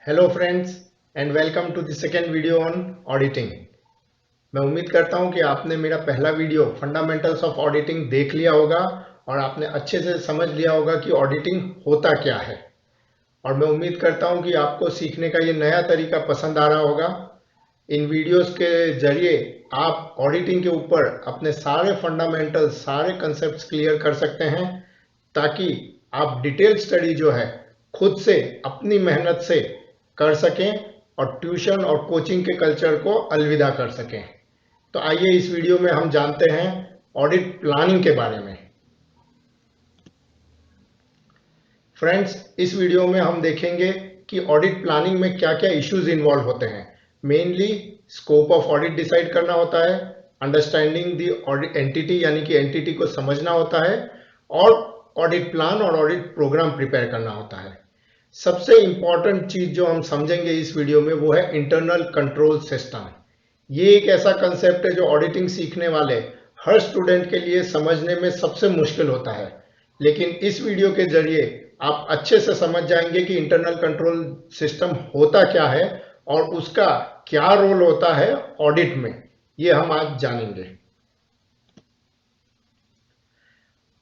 Hello friends and welcome to the second video on auditing. मैं उम्मीद करता हूं कि आपने मेरा पहला वीडियो फंडामेंटल्स ऑफ ऑडिटिंग देख लिया होगा और आपने अच्छे से समझ लिया होगा कि ऑडिटिंग होता क्या है। और मैं उम्मीद करता हूं कि आपको सीखने का ये नया तरीका पसंद आ रहा होगा। इन वीडियोस के जरिए आप ऑडिटिंग के ऊपर अपने सारे फंडामेंटल्स, सारे कंसेप्ट्स क्लियर कर सकते हैं ताकि आप डिटेल स्टडी जो है खुद से अपनी मेहनत से कर सकें और ट्यूशन और कोचिंग के कल्चर को अलविदा कर सकें। तो आइए इस वीडियो में हम जानते हैं ऑडिट प्लानिंग के बारे में। फ्रेंड्स, इस वीडियो में हम देखेंगे कि ऑडिट प्लानिंग में क्या क्या इश्यूज इन्वॉल्व होते हैं। Mainly scope of audit decide करना होता है, अंडरस्टैंडिंग द ऑडिट एंटिटी यानी कि एंटिटी को समझना होता है, और ऑडिट प्लान और ऑडिट प्रोग्राम प्रिपेयर करना होता है। सबसे इंपॉर्टेंट चीज जो हम समझेंगे इस वीडियो में वो है इंटरनल कंट्रोल सिस्टम। ये एक ऐसा कंसेप्ट है जो ऑडिटिंग सीखने वाले हर स्टूडेंट के लिए समझने में सबसे मुश्किल होता है, लेकिन इस वीडियो के जरिए आप अच्छे से समझ जाएंगे कि इंटरनल कंट्रोल सिस्टम होता क्या है और उसका क्या रोल होता है ऑडिट में, ये हम आज जानेंगे।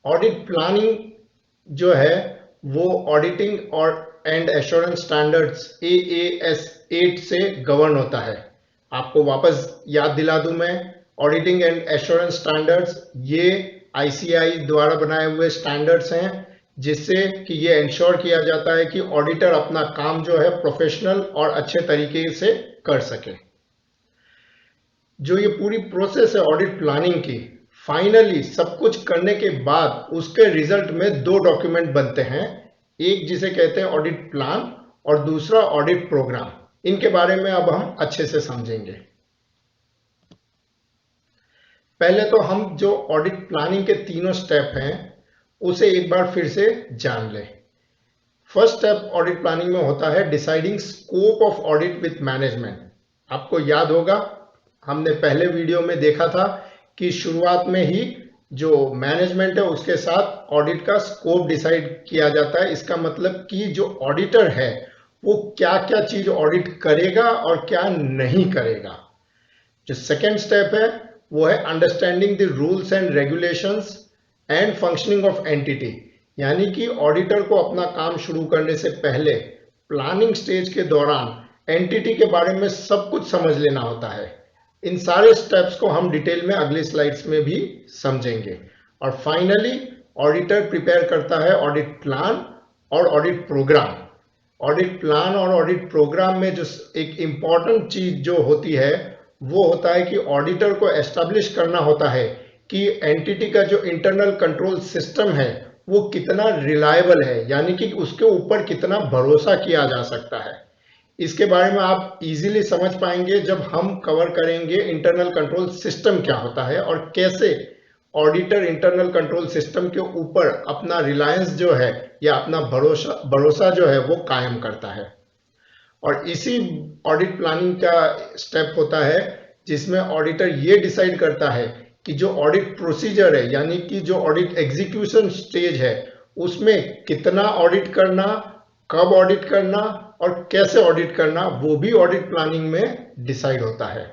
ऑडिट प्लानिंग जो है वो ऑडिटिंग और एंड एश्योरेंस स्टैंडर्ड्स AAS 8 से गवर्न होता है। आपको वापस याद दिला दूं मैं, ऑडिटिंग एंड एश्योरेंस स्टैंडर्ड्स ये ICAI द्वारा बनाए हुए स्टैंडर्ड्स हैं जिससे कि ये इंश्योर किया जाता है कि ऑडिटर अपना काम जो है प्रोफेशनल और अच्छे तरीके से कर सके। जो ये पूरी प्रोसेस है ऑडिट प्लानिंग की, फाइनली सब कुछ करने के बाद उसके रिजल्ट में दो डॉक्यूमेंट बनते हैं, एक जिसे कहते हैं ऑडिट प्लान और दूसरा ऑडिट प्रोग्राम। इनके बारे में अब हम अच्छे से समझेंगे। पहले तो हम जो ऑडिट प्लानिंग के तीनों स्टेप हैं उसे एक बार फिर से जान लें। फर्स्ट स्टेप ऑडिट प्लानिंग में होता है deciding scope of audit with management. आपको याद होगा हमने पहले वीडियो में देखा था कि शुरुआत में ही जो मैनेजमेंट है उसके साथ ऑडिट का स्कोप डिसाइड किया जाता है। इसका मतलब कि जो ऑडिटर है वो क्या क्या चीज ऑडिट करेगा और क्या नहीं करेगा। जो सेकेंड स्टेप है वो है understanding the rules and regulations and functioning of entity, यानी कि ऑडिटर को अपना काम शुरू करने से पहले प्लानिंग स्टेज के दौरान एंटिटी के बारे में सब कुछ समझ लेना होता है। इन सारे स्टेप्स को हम डिटेल में अगली स्लाइड्स में भी समझेंगे। और फाइनली ऑडिटर प्रिपेयर करता है ऑडिट प्लान और ऑडिट प्रोग्राम। ऑडिट प्लान और ऑडिट प्रोग्राम में जो एक इंपॉर्टेंट चीज जो होती है वो होता है कि ऑडिटर को एस्टेब्लिश करना होता है कि एंटिटी का जो इंटरनल कंट्रोल सिस्टम है वो कितना रिलायबल है, यानी कि उसके ऊपर कितना भरोसा किया जा सकता है। इसके बारे में आप इजीली समझ पाएंगे जब हम कवर करेंगे इंटरनल कंट्रोल सिस्टम क्या होता है और कैसे ऑडिटर इंटरनल कंट्रोल सिस्टम के ऊपर अपना रिलायंस जो है या अपना भरोसा जो है वो कायम करता है। और इसी ऑडिट प्लानिंग का स्टेप होता है जिसमें ऑडिटर ये डिसाइड करता है कि जो ऑडिट प्रोसीजर है यानी कि जो ऑडिट एग्जीक्यूशन स्टेज है उसमें कितना ऑडिट करना, कब ऑडिट करना और कैसे ऑडिट करना, वो भी ऑडिट प्लानिंग में डिसाइड होता है।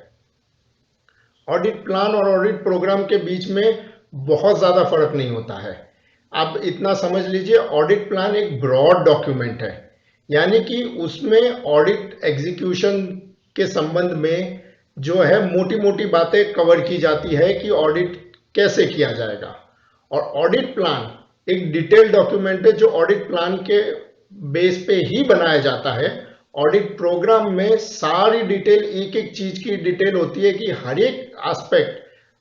ऑडिट प्लान और ऑडिट प्रोग्राम के बीच में बहुत ज्यादा फर्क नहीं होता है। आप इतना समझ लीजिए, ऑडिट प्लान एक ब्रॉड डॉक्यूमेंट है, यानी कि उसमें ऑडिट एग्जीक्यूशन के संबंध में जो है मोटी मोटी बातें कवर की जाती है कि ऑडिट कैसे किया जाएगा। और ऑडिट प्लान एक डिटेल डॉक्यूमेंट है जो ऑडिट प्लान के बेस पे ही बनाया जाता है। ऑडिट प्रोग्राम में सारी डिटेल, एक एक चीज की डिटेल होती है कि हर एक एस्पेक्ट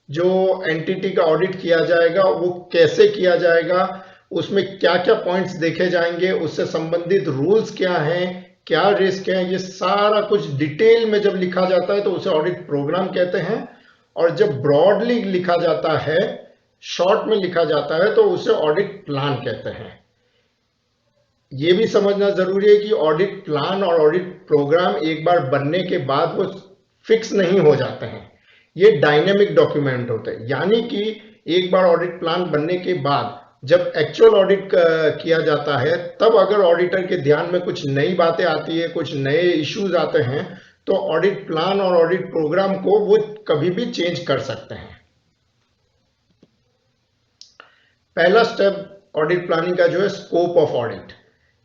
जो एंटिटी का ऑडिट किया जाएगा वो कैसे किया जाएगा, उसमें क्या क्या पॉइंट्स देखे जाएंगे, उससे संबंधित रूल्स क्या हैं, क्या रिस्क है, ये सारा कुछ डिटेल में जब लिखा जाता है तो उसे ऑडिट प्रोग्राम कहते हैं। और जब ब्रॉडली लिखा जाता है, शॉर्ट में लिखा जाता है, तो उसे ऑडिट प्लान कहते हैं। ये भी समझना जरूरी है कि ऑडिट प्लान और ऑडिट प्रोग्राम एक बार बनने के बाद वो फिक्स नहीं हो जाते हैं, ये डायनेमिक डॉक्यूमेंट होते हैं। यानी कि एक बार ऑडिट प्लान बनने के बाद जब एक्चुअल ऑडिट किया जाता है तब अगर ऑडिटर के ध्यान में कुछ नई बातें आती है, कुछ नए इश्यूज आते हैं, तो ऑडिट प्लान और ऑडिट प्रोग्राम को वो कभी भी चेंज कर सकते हैं। पहला स्टेप ऑडिट प्लानिंग का जो है scope of audit,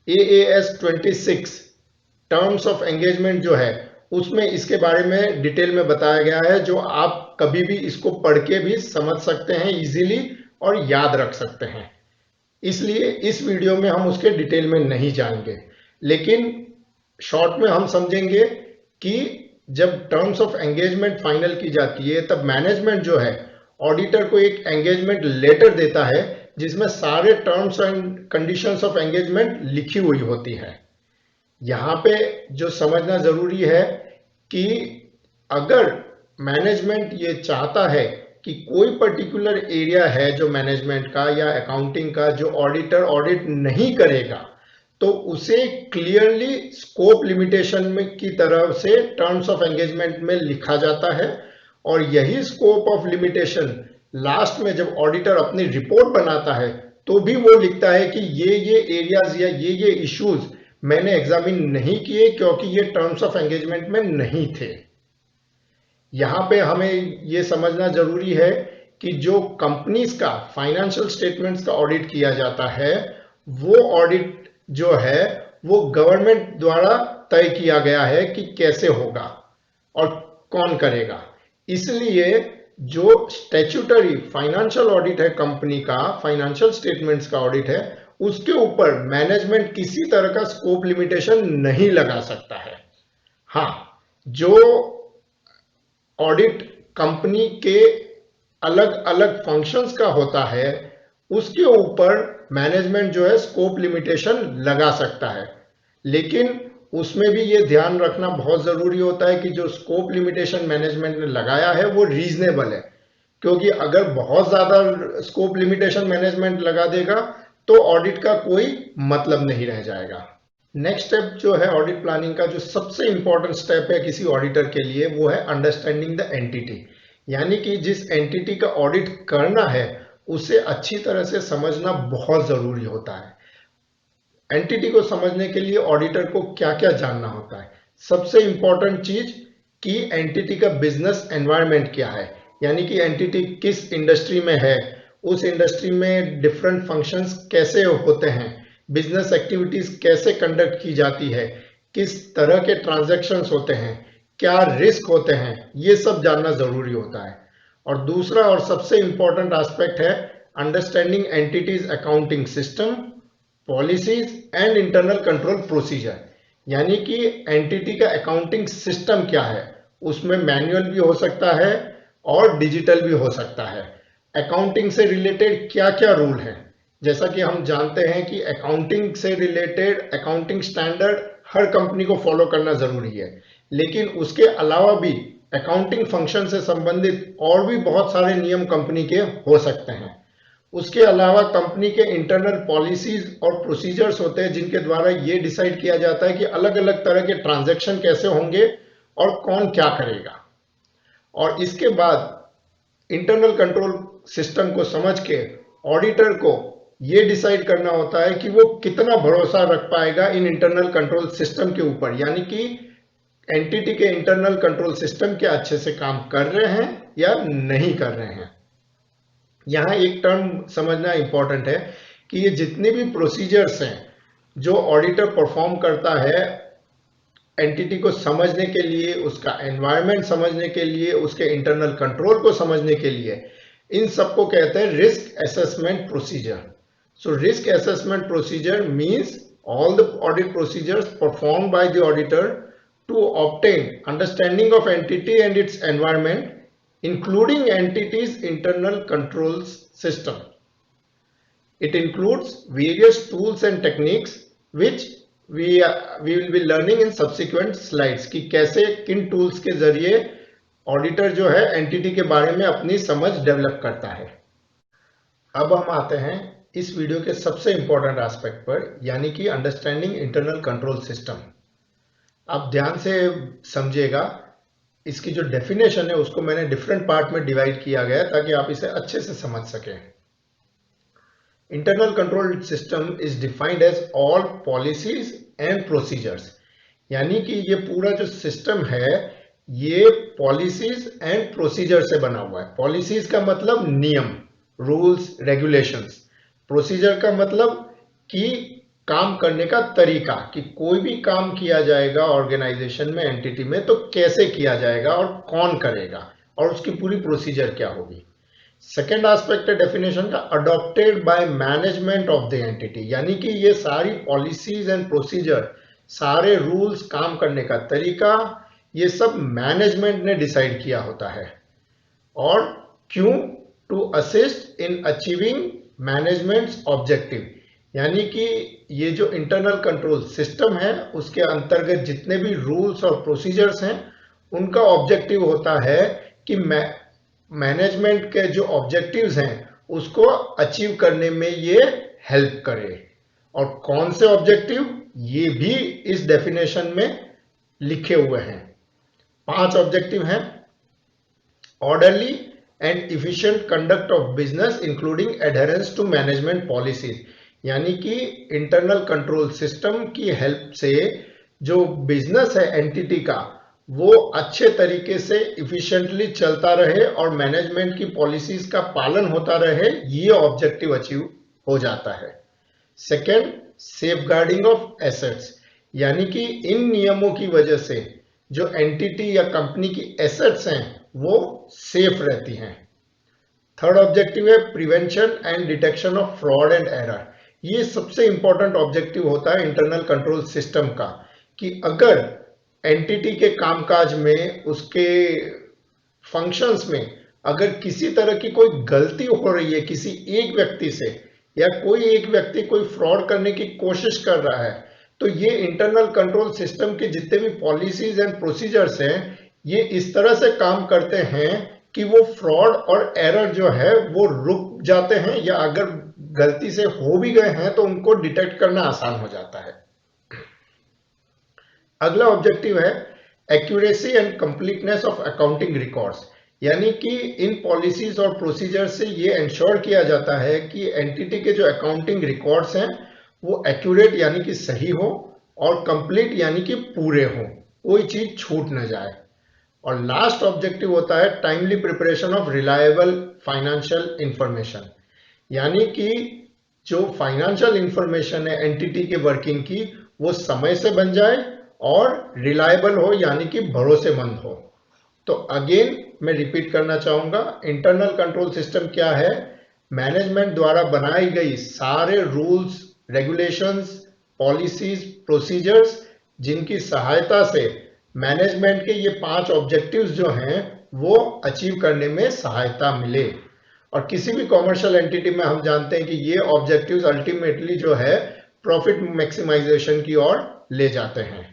AAS 26 terms of engagement जो है उसमें इसके बारे में डिटेल में बताया गया है, जो आप कभी भी इसको पढ़ के भी समझ सकते हैं इजीली और याद रख सकते हैं। इसलिए इस वीडियो में हम उसके डिटेल में नहीं जाएंगे, लेकिन शॉर्ट में हम समझेंगे कि जब टर्म्स ऑफ एंगेजमेंट फाइनल की जाती है तब मैनेजमेंट जो है ऑडिटर को एक एंगेजमेंट लेटर देता है जिसमें सारे terms and conditions of engagement लिखी हुई होती है। यहाँ पे जो समझना जरूरी है कि अगर मैनेजमेंट ये चाहता है कि कोई पर्टिकुलर एरिया है जो मैनेजमेंट का या अकाउंटिंग का जो ऑडिटर ऑडिट नहीं करेगा, तो उसे क्लियरली स्कोप लिमिटेशन में की तरफ से टर्म्स ऑफ एंगेजमेंट में लिखा जाता है, और यही स्कोप ऑफ लिमिटेशन लास्ट में जब ऑडिटर अपनी रिपोर्ट बनाता है तो भी वो लिखता है कि ये एरियाज या ये इश्यूज मैंने एग्जामिन नहीं किए क्योंकि ये टर्म्स ऑफ एंगेजमेंट में नहीं थे। यहां पे हमें ये समझना जरूरी है कि जो कंपनीज का फाइनेंशियल स्टेटमेंट्स का ऑडिट किया जाता है वो ऑडिट जो है वो गवर्नमेंट द्वारा तय किया गया है कि कैसे होगा और कौन करेगा। इसलिए जो स्टैट्यूटरी फाइनेंशियल ऑडिट है कंपनी का, फाइनेंशियल स्टेटमेंट्स का ऑडिट है, उसके ऊपर मैनेजमेंट किसी तरह का स्कोप लिमिटेशन नहीं लगा सकता है। हाँ, जो ऑडिट कंपनी के अलग अलग फंक्शंस का होता है उसके ऊपर मैनेजमेंट जो है स्कोप लिमिटेशन लगा सकता है, लेकिन उसमें भी ये ध्यान रखना बहुत जरूरी होता है कि जो स्कोप लिमिटेशन मैनेजमेंट ने लगाया है वो रीजनेबल है, क्योंकि अगर बहुत ज्यादा स्कोप लिमिटेशन मैनेजमेंट लगा देगा तो ऑडिट का कोई मतलब नहीं रह जाएगा। नेक्स्ट स्टेप जो है ऑडिट प्लानिंग का, जो सबसे इंपॉर्टेंट स्टेप है किसी ऑडिटर के लिए, वो है अंडरस्टैंडिंग द एंटिटी, यानी कि जिस एंटिटी का ऑडिट करना है उसे अच्छी तरह से समझना बहुत जरूरी होता है। एंटिटी को समझने के लिए ऑडिटर को क्या क्या जानना होता है? सबसे इंपॉर्टेंट चीज कि एंटिटी का बिजनेस एनवायरनमेंट क्या है, यानी कि एंटिटी किस इंडस्ट्री में है, उस इंडस्ट्री में डिफरेंट फंक्शंस कैसे होते हैं, बिजनेस एक्टिविटीज कैसे कंडक्ट की जाती है, किस तरह के ट्रांजैक्शंस होते हैं, क्या रिस्क होते हैं, ये सब जानना जरूरी होता है। और दूसरा और सबसे इंपॉर्टेंट एस्पेक्ट है understanding entities accounting system, policies and internal control procedure, यानी कि एंटिटी का अकाउंटिंग सिस्टम क्या है, उसमें मैनुअल भी हो सकता है और डिजिटल भी हो सकता है। अकाउंटिंग से रिलेटेड क्या क्या रूल है, जैसा कि हम जानते हैं कि अकाउंटिंग से रिलेटेड अकाउंटिंग स्टैंडर्ड हर कंपनी को फॉलो करना जरूरी है, लेकिन उसके अलावा भी अकाउंटिंग फंक्शन से संबंधित और भी बहुत सारे नियम कंपनी के हो सकते हैं। उसके अलावा कंपनी के इंटरनल पॉलिसीज और प्रोसीजर्स होते हैं जिनके द्वारा ये डिसाइड किया जाता है कि अलग अलग तरह के ट्रांजैक्शन कैसे होंगे और कौन क्या करेगा। और इसके बाद इंटरनल कंट्रोल सिस्टम को समझ के ऑडिटर को ये डिसाइड करना होता है कि वो कितना भरोसा रख पाएगा इन इंटरनल कंट्रोल सिस्टम के ऊपर, यानी कि एंटिटी के इंटरनल कंट्रोल सिस्टम क्या अच्छे से काम कर रहे हैं या नहीं कर रहे हैं। यहाँ एक टर्म समझना इंपॉर्टेंट है कि ये जितने भी प्रोसीजर्स हैं जो ऑडिटर परफॉर्म करता है एंटिटी को समझने के लिए, उसका एनवायरनमेंट समझने के लिए, उसके इंटरनल कंट्रोल को समझने के लिए, इन सबको कहते हैं risk assessment procedure. So risk assessment procedure means all the audit procedures performed by the auditor to obtain understanding of entity and its environment, including entity's internal controls system. It includes various tools and techniques which we will be learning in subsequent slides कि कैसे किन tools के जरिए auditor जो है entity के बारे में अपनी समझ डेवलप करता है। अब हम आते हैं इस वीडियो के सबसे इंपॉर्टेंट एस्पेक्ट पर, यानी कि अंडरस्टैंडिंग इंटरनल कंट्रोल सिस्टम। आप ध्यान से समझिएगा, इसकी जो डेफिनेशन है उसको मैंने डिफरेंट पार्ट में डिवाइड किया गया ताकि आप इसे अच्छे से समझ सकें। Internal control system is defined as all policies and procedures, यानी कि ये पूरा जो सिस्टम है ये पॉलिसीज एंड प्रोसीजर से बना हुआ है। पॉलिसीज का मतलब नियम, रूल्स, रेगुलेशंस। प्रोसीजर का मतलब कि काम करने का तरीका, कि कोई भी काम किया जाएगा ऑर्गेनाइजेशन में, एंटिटी में, तो कैसे किया जाएगा और कौन करेगा और उसकी पूरी प्रोसीजर क्या होगी। सेकेंड एस्पेक्ट है डेफिनेशन का, adopted by management of the entity, यानी कि ये सारी पॉलिसीज एंड प्रोसीजर, सारे रूल्स, काम करने का तरीका, ये सब मैनेजमेंट ने डिसाइड किया होता है। और क्यों? To assist in achieving management's objective, यानी कि ये जो इंटरनल कंट्रोल सिस्टम है उसके अंतर्गत जितने भी रूल्स और प्रोसीजर्स हैं उनका ऑब्जेक्टिव होता है कि मैनेजमेंट के जो ऑब्जेक्टिव्स हैं उसको अचीव करने में ये हेल्प करे। और कौन से ऑब्जेक्टिव, ये भी इस डेफिनेशन में लिखे हुए हैं। 5 ऑब्जेक्टिव हैं। Orderly and efficient conduct of business including adherence to management policies, यानी कि इंटरनल कंट्रोल सिस्टम की हेल्प से जो बिजनेस है एंटिटी का वो अच्छे तरीके से इफिशिएंटली चलता रहे और मैनेजमेंट की पॉलिसीज का पालन होता रहे, ये ऑब्जेक्टिव अचीव हो जाता है। सेकेंड, सेफगार्डिंग ऑफ एसेट्स, यानी कि इन नियमों की वजह से जो एंटिटी या कंपनी की एसेट्स हैं वो सेफ रहती हैं। थर्ड ऑब्जेक्टिव है prevention and detection of fraud and error. ये सबसे इंपॉर्टेंट ऑब्जेक्टिव होता है इंटरनल कंट्रोल सिस्टम का, कि अगर एंटिटी के कामकाज में, उसके फंक्शंस में अगर किसी तरह की कोई गलती हो रही है किसी एक व्यक्ति से, या कोई एक व्यक्ति कोई फ्रॉड करने की कोशिश कर रहा है, तो ये इंटरनल कंट्रोल सिस्टम के जितने भी पॉलिसीज एंड प्रोसीजर्स हैं ये इस तरह से काम करते हैं कि वो फ्रॉड और एरर जो है वो रुक जाते हैं, या अगर गलती से हो भी गए हैं तो उनको डिटेक्ट करना आसान हो जाता है। अगला ऑब्जेक्टिव है accuracy and completeness of accounting records, यानी कि इन पॉलिसीज और प्रोसीजर से ये इंश्योर किया जाता है कि एंटिटी के जो अकाउंटिंग रिकॉर्ड्स हैं वो एक्यूरेट यानी कि सही हो, और कंप्लीट यानी कि पूरे हो, कोई चीज छूट न जाए। और लास्ट ऑब्जेक्टिव होता है timely preparation of reliable financial information, यानी कि जो फाइनेंशियल इंफॉर्मेशन है एंटिटी के वर्किंग की वो समय से बन जाए और रिलायबल हो, यानी कि भरोसेमंद हो। तो अगेन मैं रिपीट करना चाहूंगा, इंटरनल कंट्रोल सिस्टम क्या है? मैनेजमेंट द्वारा बनाई गई सारे रूल्स, रेगुलेशंस, पॉलिसीज, प्रोसीजर्स जिनकी सहायता से मैनेजमेंट के ये 5 ऑब्जेक्टिव्स जो हैं वो अचीव करने में सहायता मिले। और किसी भी कॉमर्शियल एंटिटी में हम जानते हैं कि ये ऑब्जेक्टिव्स अल्टीमेटली जो है प्रॉफिट मैक्सिमाइजेशन की ओर ले जाते हैं।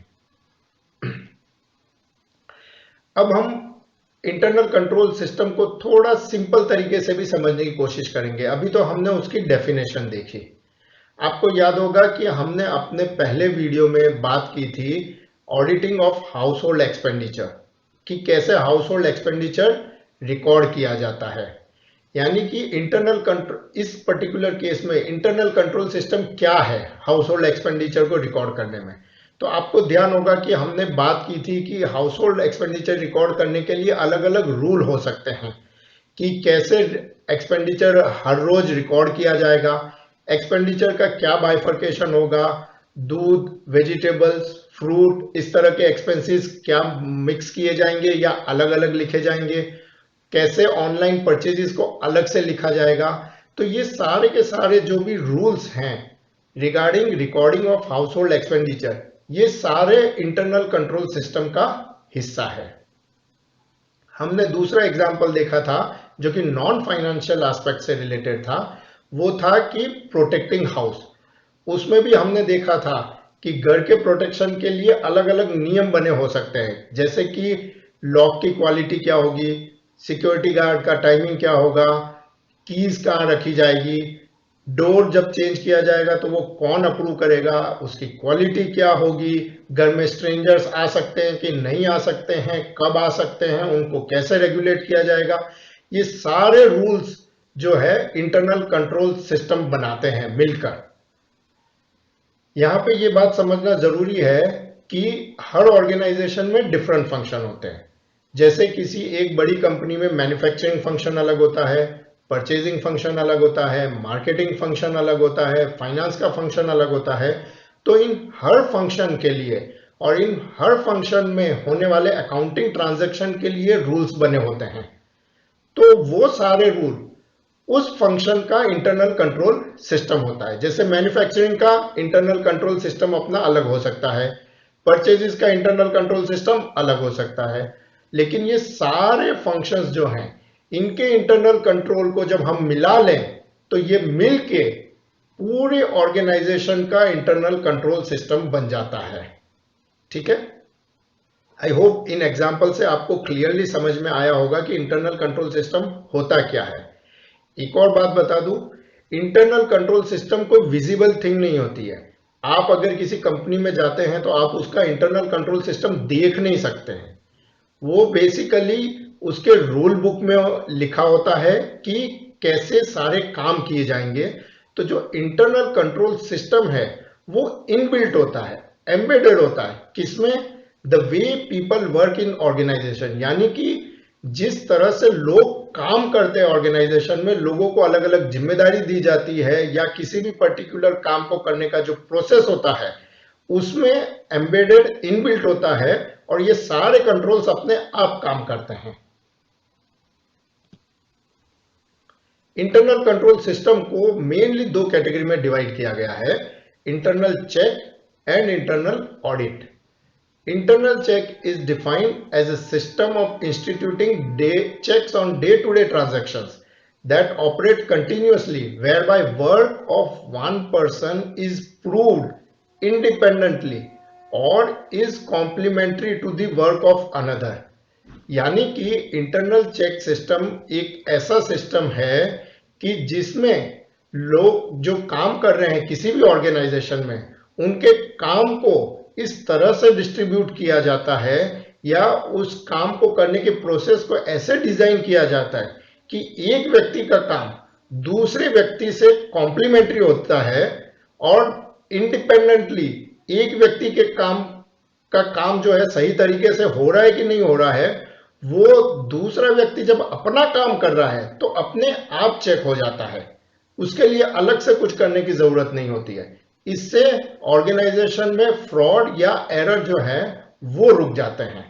अब हम इंटरनल कंट्रोल सिस्टम को थोड़ा सिंपल तरीके से भी समझने की कोशिश करेंगे। अभी तो हमने उसकी डेफिनेशन देखी। आपको याद होगा कि हमने अपने पहले वीडियो में बात की थी auditing of house hold expenditure, कि कैसे हाउस होल्ड एक्सपेंडिचर रिकॉर्ड किया जाता है। यानी कि इंटरनल कंट्रोल, इस पर्टिकुलर केस में इंटरनल कंट्रोल सिस्टम क्या है हाउस होल्ड एक्सपेंडिचर को रिकॉर्ड करने में। तो आपको ध्यान होगा कि हमने बात की थी कि हाउस होल्ड एक्सपेंडिचर रिकॉर्ड करने के लिए अलग अलग रूल हो सकते हैं, कि कैसे एक्सपेंडिचर हर रोज रिकॉर्ड किया जाएगा, एक्सपेंडिचर का क्या बाइफर्केशन होगा, दूध, वेजिटेबल्स, फ्रूट, इस तरह के एक्सपेंसेस क्या मिक्स किए जाएंगे या अलग अलग लिखे जाएंगे, कैसे ऑनलाइन परचेजेस को अलग से लिखा जाएगा। तो ये सारे के सारे जो भी रूल्स हैं regarding recording of house hold expenditure, ये सारे इंटरनल कंट्रोल सिस्टम का हिस्सा है। हमने दूसरा एग्जाम्पल देखा था जो कि नॉन फाइनेंशियल एस्पेक्ट से रिलेटेड था, वो था कि प्रोटेक्टिंग हाउस। उसमें भी हमने देखा था कि घर के प्रोटेक्शन के लिए अलग अलग नियम बने हो सकते हैं, जैसे कि लॉक की क्वालिटी क्या होगी, सिक्योरिटी गार्ड का टाइमिंग क्या होगा, कीज कहाँ रखी जाएगी, डोर जब चेंज किया जाएगा तो वो कौन अप्रूव करेगा, उसकी क्वालिटी क्या होगी, घर में स्ट्रेंजर्स आ सकते हैं कि नहीं आ सकते हैं, कब आ सकते हैं, उनको कैसे रेगुलेट किया जाएगा। ये सारे रूल्स जो है इंटरनल कंट्रोल सिस्टम बनाते हैं मिलकर। यहां पे ये बात समझना जरूरी है कि हर ऑर्गेनाइजेशन में डिफरेंट फंक्शन होते हैं। जैसे किसी एक बड़ी कंपनी में मैन्युफैक्चरिंग फंक्शन अलग होता है, परचेजिंग फंक्शन अलग होता है, मार्केटिंग फंक्शन अलग होता है, फाइनेंस का फंक्शन अलग होता है। तो इन हर फंक्शन के लिए और इन हर फंक्शन में होने वाले अकाउंटिंग ट्रांजैक्शन के लिए रूल्स बने होते हैं। तो वो सारे रूल उस फंक्शन का इंटरनल कंट्रोल सिस्टम होता है। जैसे मैन्युफैक्चरिंग का इंटरनल कंट्रोल सिस्टम अपना अलग हो सकता है, परचेजेस का इंटरनल कंट्रोल सिस्टम अलग हो सकता है, लेकिन ये सारे फंक्शंस जो हैं इनके इंटरनल कंट्रोल को जब हम मिला लें तो ये मिलके पूरे ऑर्गेनाइजेशन का इंटरनल कंट्रोल सिस्टम बन जाता है। ठीक है, आई होप इन एग्जाम्पल से आपको क्लियरली समझ में आया होगा कि इंटरनल कंट्रोल सिस्टम होता क्या है। एक और बात बता दूं, इंटरनल कंट्रोल सिस्टम कोई विजिबल थिंग नहीं होती है। आप अगर किसी कंपनी में जाते हैं तो आप उसका इंटरनल कंट्रोल सिस्टम देख नहीं सकते हैं। वो बेसिकली उसके रूल बुक में लिखा होता है कि कैसे सारे काम किए जाएंगे। तो जो इंटरनल कंट्रोल सिस्टम है वो इनबिल्ट होता है, एम्बेडेड होता है। किसमें? The way people work in organisation, यानी कि जिस तरह से लोग काम करते हैं ऑर्गेनाइजेशन में, लोगों को अलग अलग जिम्मेदारी दी जाती है या किसी भी पर्टिकुलर काम को करने का जो प्रोसेस होता है उसमें एम्बेडेड इनबिल्ट होता है और ये सारे कंट्रोल्स अपने आप काम करते हैं। इंटरनल कंट्रोल सिस्टम को मेनली दो कैटेगरी में डिवाइड किया गया है, internal check and internal audit. Internal check is defined as a system of instituting checks on day-to-day transactions that operate continuously, whereby work of one person is proved independently or is complementary to the work of another। यानी कि internal check system एक ऐसा system है कि जिसमें लोग जो काम कर रहे हैं किसी भी ऑर्गेनाइजेशन में, उनके काम को इस तरह से डिस्ट्रीब्यूट किया जाता है या उस काम को करने के प्रोसेस को ऐसे डिजाइन किया जाता है कि एक व्यक्ति का काम दूसरे व्यक्ति से कॉम्प्लीमेंट्री होता है और इंडिपेंडेंटली एक व्यक्ति के काम जो है सही तरीके से हो रहा है कि नहीं हो रहा है, वो दूसरा व्यक्ति जब अपना काम कर रहा है तो अपने आप चेक हो जाता है। उसके लिए अलग से कुछ करने की जरूरत नहीं होती है। इससे ऑर्गेनाइजेशन में फ्रॉड या एरर जो है वो रुक जाते हैं।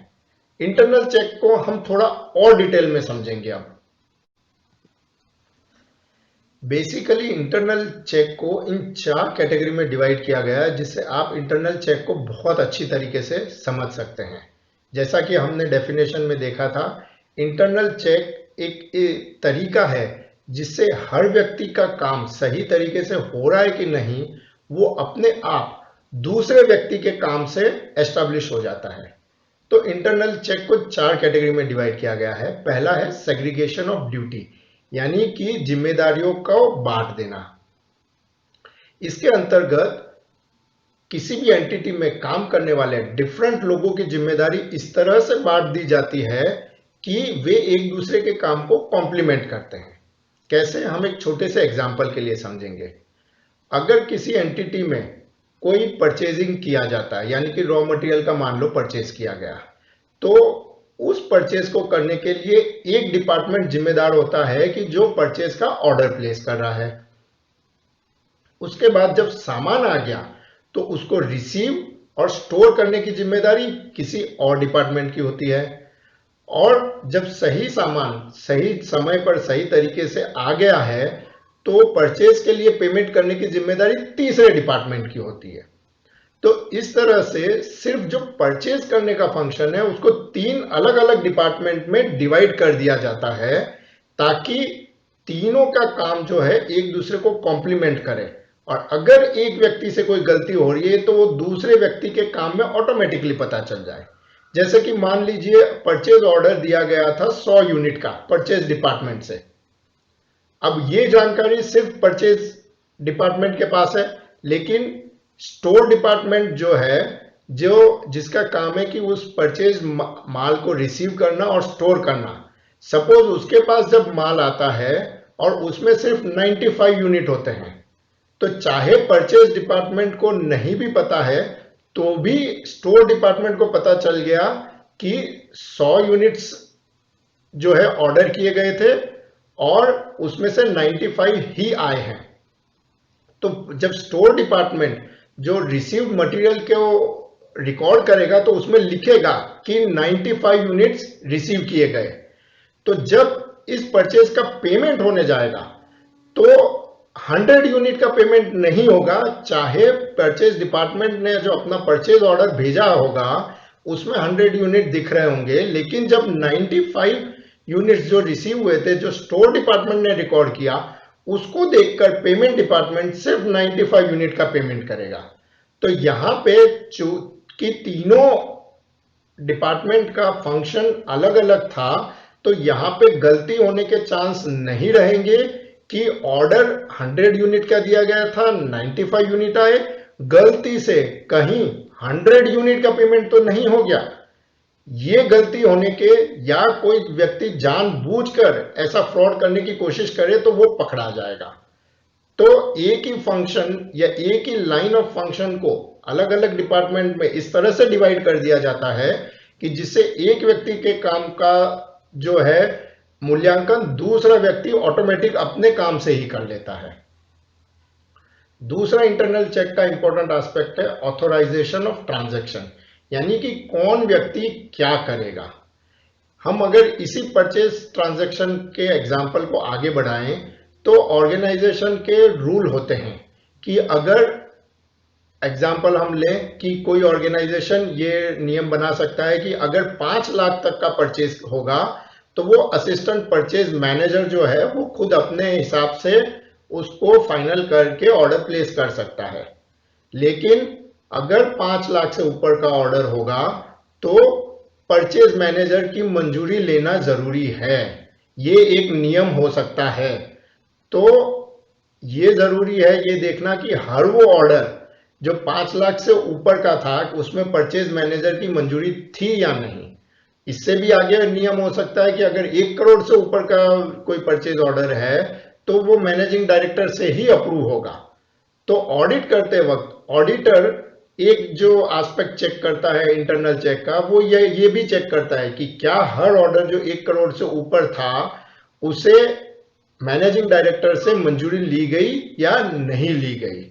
इंटरनल चेक को हम थोड़ा और डिटेल में समझेंगे अब। बेसिकली इंटरनल चेक को इन 4 कैटेगरी में डिवाइड किया गया है, जिससे आप इंटरनल चेक को बहुत अच्छी तरीके से समझ सकते हैं। जैसा कि हमने डेफिनेशन में देखा था, इंटरनल चेक एक तरीका है जिससे हर व्यक्ति का काम सही तरीके से हो रहा है कि नहीं वो अपने आप दूसरे व्यक्ति के काम से एस्टैब्लिश हो जाता है। तो इंटरनल चेक को 4 कैटेगरी में डिवाइड किया गया है। पहला है सेग्रीगेशन ऑफ ड्यूटी, यानी कि जिम्मेदारियों को बांट देना। इसके अंतर्गत किसी भी एंटिटी में काम करने वाले डिफरेंट लोगों की जिम्मेदारी इस तरह से बांट दी जाती है कि वे एक दूसरे के काम को कॉम्प्लीमेंट करते हैं। कैसे? हम एक छोटे से एग्जाम्पल के लिए समझेंगे। अगर किसी एंटिटी में कोई परचेजिंग किया जाता है, यानी कि रॉ मटेरियल का मान लो परचेज किया गया, तो उस परचेज को करने के लिए एक डिपार्टमेंट जिम्मेदार होता है कि जो परचेज का ऑर्डर प्लेस कर रहा है। उसके बाद जब सामान आ गया तो उसको रिसीव और स्टोर करने की जिम्मेदारी किसी और डिपार्टमेंट की होती है। और जब सही सामान सही समय पर सही तरीके से आ गया है तो परचेज के लिए पेमेंट करने की जिम्मेदारी तीसरे डिपार्टमेंट की होती है। तो इस तरह से सिर्फ जो परचेज करने का फंक्शन है उसको 3 अलग अलग डिपार्टमेंट में डिवाइड कर दिया जाता है, ताकि तीनों का काम जो है एक दूसरे को कॉम्प्लीमेंट करे। और अगर एक व्यक्ति से कोई गलती हो रही है तो वो दूसरे व्यक्ति के काम में ऑटोमेटिकली पता चल जाए। जैसे कि मान लीजिए परचेज ऑर्डर दिया गया था 100 यूनिट का परचेज डिपार्टमेंट से। अब ये जानकारी सिर्फ परचेज डिपार्टमेंट के पास है, लेकिन स्टोर डिपार्टमेंट जो है, जो जिसका काम है कि उस परचेज माल को रिसीव करना और स्टोर करना, सपोज उसके पास जब माल आता है और उसमें सिर्फ 95 यूनिट होते हैं। तो चाहे परचेज डिपार्टमेंट को नहीं भी पता है तो भी स्टोर डिपार्टमेंट को पता चल गया कि 100 यूनिट्स जो है ऑर्डर किए गए थे और उसमें से 95 ही आए हैं। तो जब स्टोर डिपार्टमेंट जो रिसीव्ड मटेरियल को रिकॉर्ड करेगा तो उसमें लिखेगा कि 95 यूनिट्स रिसीव किए गए। तो जब इस परचेज का पेमेंट होने जाएगा तो 100 यूनिट का पेमेंट नहीं होगा, चाहे परचेज डिपार्टमेंट ने जो अपना परचेज ऑर्डर भेजा होगा उसमें 100 यूनिट दिख रहे होंगे, लेकिन जब 95 यूनिट्स जो रिसीव हुए थे जो स्टोर डिपार्टमेंट ने रिकॉर्ड किया उसको देखकर पेमेंट डिपार्टमेंट सिर्फ 95 यूनिट का पेमेंट करेगा। तो यहां पे कि तीनों डिपार्टमेंट का फंक्शन अलग अलग था तो यहां पे गलती होने के चांस नहीं रहेंगे कि ऑर्डर 100 यूनिट का दिया गया था, 95 यूनिट आए, गलती से कहीं 100 यूनिट का पेमेंट तो नहीं हो गया। ये गलती होने के या कोई व्यक्ति जानबूझकर ऐसा फ्रॉड करने की कोशिश करे तो वो पकड़ा जाएगा। तो एक ही फंक्शन या एक ही लाइन ऑफ फंक्शन को अलग अलग डिपार्टमेंट में इस तरह से डिवाइड कर दिया जाता है कि जिससे एक व्यक्ति के काम का जो है मूल्यांकन दूसरा व्यक्ति ऑटोमेटिक अपने काम से ही कर लेता है। दूसरा इंटरनल चेक का इंपॉर्टेंट एस्पेक्ट है ऑथोराइजेशन ऑफ ट्रांजैक्शन, यानी कि कौन व्यक्ति क्या करेगा। हम अगर इसी परचेज ट्रांजैक्शन के एग्जाम्पल को आगे बढ़ाएं तो ऑर्गेनाइजेशन के रूल होते हैं कि अगर एग्जाम्पल हम लें कि कोई ऑर्गेनाइजेशन ये नियम बना सकता है कि अगर 5 लाख तक का परचेज होगा तो वो असिस्टेंट परचेज मैनेजर जो है वो खुद अपने हिसाब से उसको फाइनल करके ऑर्डर प्लेस कर सकता है। लेकिन अगर 5 लाख से ऊपर का ऑर्डर होगा तो परचेज मैनेजर की मंजूरी लेना जरूरी है, ये एक नियम हो सकता है। तो ये जरूरी है ये देखना कि हर वो ऑर्डर जो 5 लाख से ऊपर का था उसमें परचेज मैनेजर की मंजूरी थी या नहीं। इससे भी आगे नियम हो सकता है कि अगर 1 करोड़ से ऊपर का कोई परचेज ऑर्डर है तो वो मैनेजिंग डायरेक्टर से ही अप्रूव होगा। तो ऑडिट करते वक्त ऑडिटर एक जो एस्पेक्ट चेक करता है इंटरनल चेक का वो ये भी चेक करता है कि क्या हर ऑर्डर जो 1 करोड़ से ऊपर था उसे मैनेजिंग डायरेक्टर से मंजूरी ली गई या नहीं ली गई।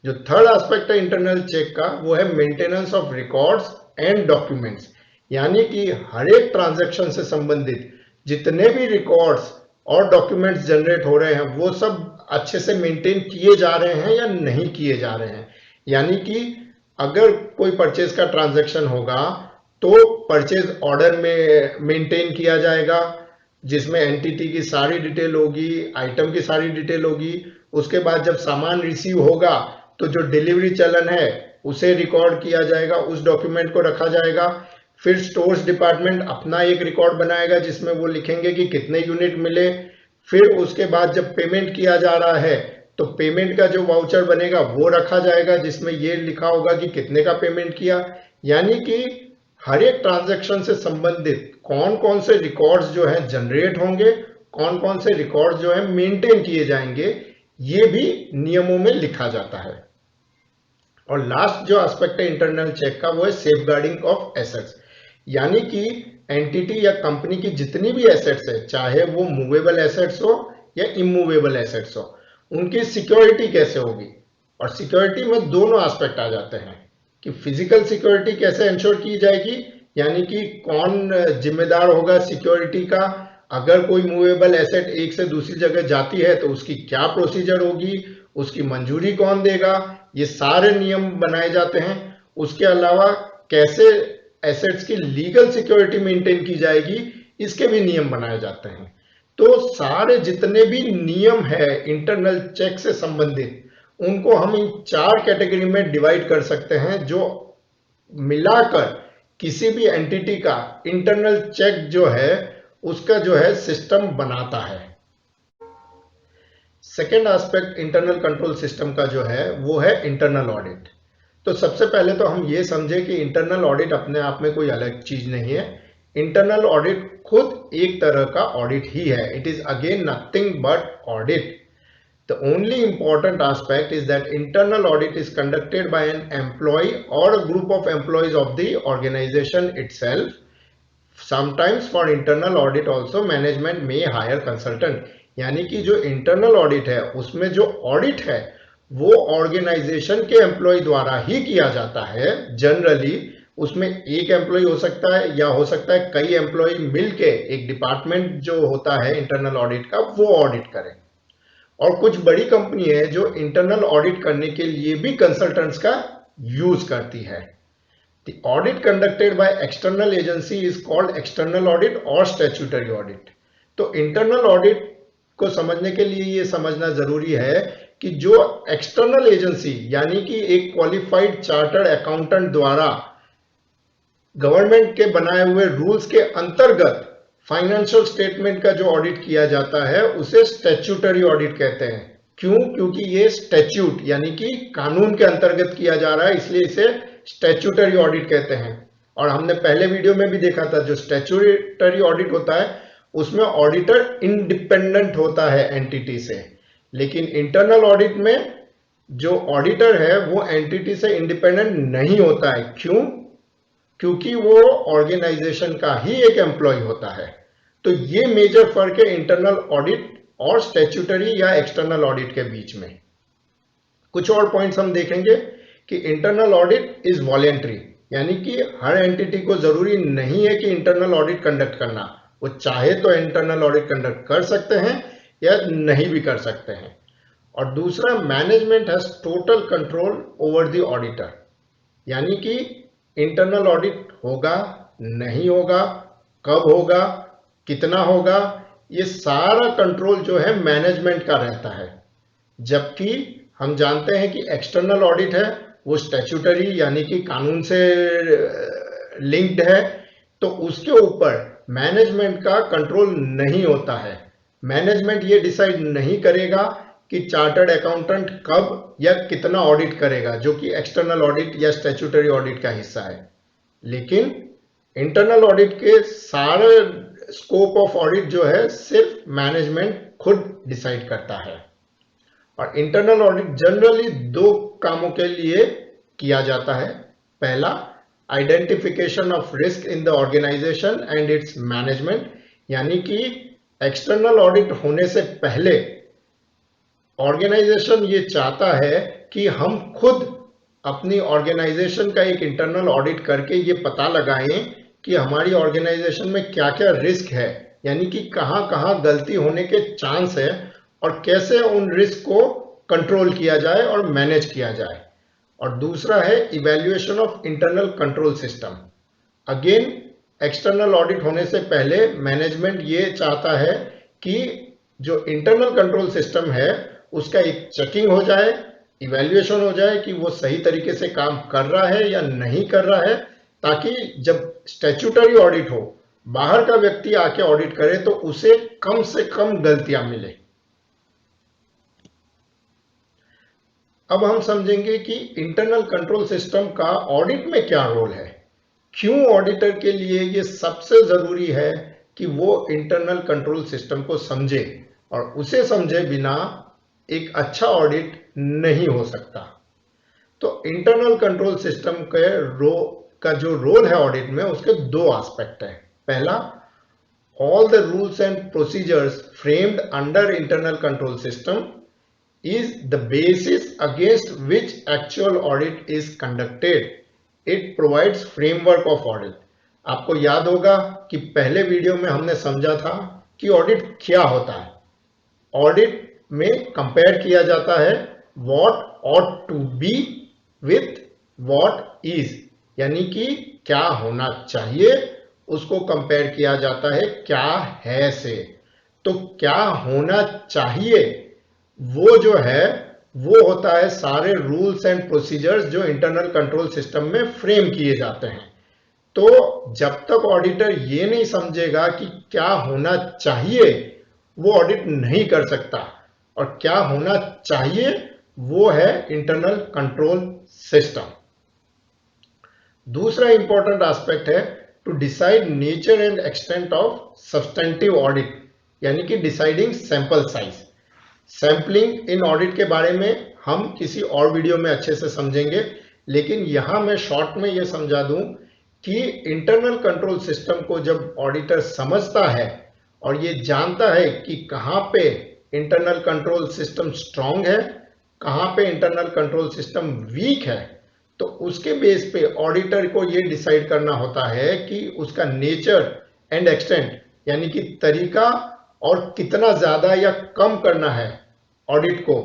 जो थर्ड एस्पेक्ट है इंटरनल चेक का वो है maintenance of records and documents, यानी कि हर एक ट्रांजैक्शन से संबंधित जितने भी रिकॉर्ड्स और डॉक्यूमेंट्स जनरेट हो रहे हैं वो सब अच्छे से मेंटेन किए जा रहे हैं या नहीं किए जा रहे हैं। यानी कि अगर कोई परचेज का ट्रांजैक्शन होगा तो परचेज ऑर्डर में मेंटेन किया जाएगा जिसमें एंटिटी की सारी डिटेल होगी, आइटम की सारी डिटेल होगी। उसके बाद जब सामान रिसीव होगा तो जो डिलीवरी चलन है उसे रिकॉर्ड किया जाएगा, उस डॉक्यूमेंट को रखा जाएगा। फिर स्टोर्स डिपार्टमेंट अपना एक रिकॉर्ड बनाएगा जिसमें वो लिखेंगे कि कितने यूनिट मिले। फिर उसके बाद जब पेमेंट किया जा रहा है तो पेमेंट का जो वाउचर बनेगा वो रखा जाएगा जिसमें ये लिखा होगा कि कितने का पेमेंट किया। यानी कि हर एक ट्रांजैक्शन से संबंधित कौन कौन से रिकॉर्ड्स जो है जनरेट होंगे, कौन कौन से रिकॉर्ड्स जो है मेंटेन किए जाएंगे, ये भी नियमों में लिखा जाता है। और लास्ट जो एस्पेक्ट है इंटरनल चेक का वो है सेफगार्डिंग ऑफ एसेट्स, यानी कि एंटिटी या कंपनी की जितनी भी एसेट्स है चाहे वो मूवेबल एसेट्स हो या इमूवेबल एसेट्स हो उनकी सिक्योरिटी कैसे होगी। और सिक्योरिटी में दोनों एस्पेक्ट आ जाते हैं कि फिजिकल सिक्योरिटी कैसे इंश्योर की जाएगी, यानी कि कौन जिम्मेदार होगा सिक्योरिटी का। अगर कोई मूवेबल एसेट एक से दूसरी जगह जाती है तो उसकी क्या प्रोसीजर होगी, उसकी मंजूरी कौन देगा, ये सारे नियम बनाए जाते हैं। उसके अलावा कैसे एसेट्स की लीगल सिक्योरिटी मेंटेन की जाएगी इसके भी नियम बनाए जाते हैं। तो सारे जितने भी नियम है इंटरनल चेक से संबंधित उनको हम इन 4 कैटेगरी में डिवाइड कर सकते हैं जो मिलाकर किसी भी एंटिटी का इंटरनल चेक जो है उसका जो है सिस्टम बनाता है। Second aspect internal control system का जो है वो है इंटरनल ऑडिट। तो सबसे पहले तो हम ये समझे कि इंटरनल ऑडिट अपने आप में कोई अलग चीज नहीं है। इंटरनल ऑडिट खुद एक तरह का ऑडिट ही है. It is again nothing but audit. The only important aspect is that internal audit is conducted by an employee or a group of employees of the organization itself. Sometimes for internal audit also management may hire consultant. यानी कि जो internal audit है उसमें जो audit है वो organization के employee द्वारा ही किया जाता है. Generally उसमें एक employee हो सकता है या हो सकता है कई employee मिलके एक department जो होता है internal audit का वो audit करें. और कुछ बड़ी कंपनी है जो इंटरनल ऑडिट करने के लिए भी कंसल्टेंट्स का यूज करती है. The audit conducted by external agency is called external audit और स्टैट्यूटरी ऑडिट. तो इंटरनल ऑडिट को समझने के लिए ये समझना जरूरी है कि जो एक्सटर्नल एजेंसी यानी कि एक क्वालिफाइड चार्टर्ड अकाउंटेंट द्वारा गवर्नमेंट के बनाए हुए रूल्स के अंतर्गत फाइनेंशियल स्टेटमेंट का जो ऑडिट किया जाता है उसे स्टैट्यूटरी ऑडिट कहते हैं. क्यों? क्योंकि ये स्टैट्यूट यानी कि कानून के अंतर्गत किया जा रहा है, इसलिए इसे स्टैट्यूटरी ऑडिट कहते हैं. और हमने पहले वीडियो में भी देखा था जो स्टैट्यूटरी ऑडिट होता है उसमें ऑडिटर इंडिपेंडेंट होता है एंटिटी से, लेकिन इंटरनल ऑडिट में जो ऑडिटर है वो एंटिटी से इंडिपेंडेंट नहीं होता है. क्यों? क्योंकि वो ऑर्गेनाइजेशन का ही एक एम्प्लॉय होता है. तो ये मेजर फर्क है इंटरनल ऑडिट और स्टैट्यूटरी या एक्सटर्नल ऑडिट के बीच में. कुछ और पॉइंट्स हम देखेंगे कि इंटरनल ऑडिट इज वॉलेंट्री, यानी कि हर एंटिटी को जरूरी नहीं है कि इंटरनल ऑडिट कंडक्ट करना. वो चाहे तो इंटरनल ऑडिट कंडक्ट कर सकते हैं या नहीं भी कर सकते हैं. और दूसरा, management has total control over the auditor, यानी कि इंटरनल ऑडिट होगा नहीं होगा, कब होगा, कितना होगा, ये सारा कंट्रोल जो है मैनेजमेंट का रहता है. जबकि हम जानते हैं कि एक्सटर्नल ऑडिट है वो स्टैट्यूटरी यानी कि कानून से लिंक्ड है, तो उसके ऊपर मैनेजमेंट का कंट्रोल नहीं होता है. मैनेजमेंट ये डिसाइड नहीं करेगा कि चार्टर्ड अकाउंटेंट कब या कितना ऑडिट करेगा, जो कि एक्सटर्नल ऑडिट या स्टैट्यूटरी ऑडिट का हिस्सा है. लेकिन इंटरनल ऑडिट के सारे स्कोप ऑफ ऑडिट जो है सिर्फ मैनेजमेंट खुद डिसाइड करता है. और इंटरनल ऑडिट जनरली दो कामों के लिए किया जाता है. पहला, identification of risk in the organisation and its management, यानी कि एक्सटर्नल ऑडिट होने से पहले ऑर्गेनाइजेशन ये चाहता है कि हम खुद अपनी ऑर्गेनाइजेशन का एक इंटरनल ऑडिट करके ये पता लगाएं कि हमारी ऑर्गेनाइजेशन में क्या क्या रिस्क है, यानी कि कहां कहां गलती होने के चांस है और कैसे उन रिस्क को कंट्रोल किया जाए और मैनेज किया जाए. और दूसरा है evaluation of internal control system. Again external audit होने से पहले मैनेजमेंट ये चाहता है कि जो इंटरनल कंट्रोल सिस्टम है उसका एक चेकिंग हो जाए, इवैल्यूएशन हो जाए कि वो सही तरीके से काम कर रहा है या नहीं कर रहा है, ताकि जब स्टैट्यूटरी ऑडिट हो, बाहर का व्यक्ति आके ऑडिट करे तो उसे कम से कम गलतियां मिले. अब हम समझेंगे कि इंटरनल कंट्रोल सिस्टम का ऑडिट में क्या रोल है. क्यों ऑडिटर के लिए ये सबसे जरूरी है कि वो इंटरनल कंट्रोल सिस्टम को समझे, और उसे समझे बिना एक अच्छा ऑडिट नहीं हो सकता. तो इंटरनल कंट्रोल सिस्टम का जो रोल है ऑडिट में, उसके दो एस्पेक्ट है. पहला, all the rules and procedures framed under internal control system is the basis against which actual audit is conducted. It provides framework of audit. आपको याद होगा कि पहले वीडियो में हमने समझा था कि ऑडिट क्या होता है. ऑडिट में कंपेयर किया जाता है what ought to be with what is, यानी कि क्या होना चाहिए उसको कंपेयर किया जाता है क्या है से. तो क्या होना चाहिए वो जो है वो होता है सारे रूल्स एंड प्रोसीजर्स जो इंटरनल कंट्रोल सिस्टम में फ्रेम किए जाते हैं. तो जब तक ऑडिटर ये नहीं समझेगा कि क्या होना चाहिए वो ऑडिट नहीं कर सकता. और क्या होना चाहिए वो है इंटरनल कंट्रोल सिस्टम. दूसरा इंपॉर्टेंट एस्पेक्ट है to decide nature and extent of substantive audit, यानी कि deciding sample size. Sampling in audit के बारे में हम किसी और वीडियो में अच्छे से समझेंगे, लेकिन यहां मैं शॉर्ट में यह समझा दूं कि इंटरनल कंट्रोल सिस्टम को जब ऑडिटर समझता है और ये जानता है कि कहां पे इंटरनल कंट्रोल सिस्टम स्ट्रांग है, कहां पे इंटरनल कंट्रोल सिस्टम वीक है, तो उसके बेस पे ऑडिटर को ये डिसाइड करना होता है कि उसका नेचर एंड एक्सटेंट, यानी कि तरीका और कितना ज्यादा या कम करना है ऑडिट को,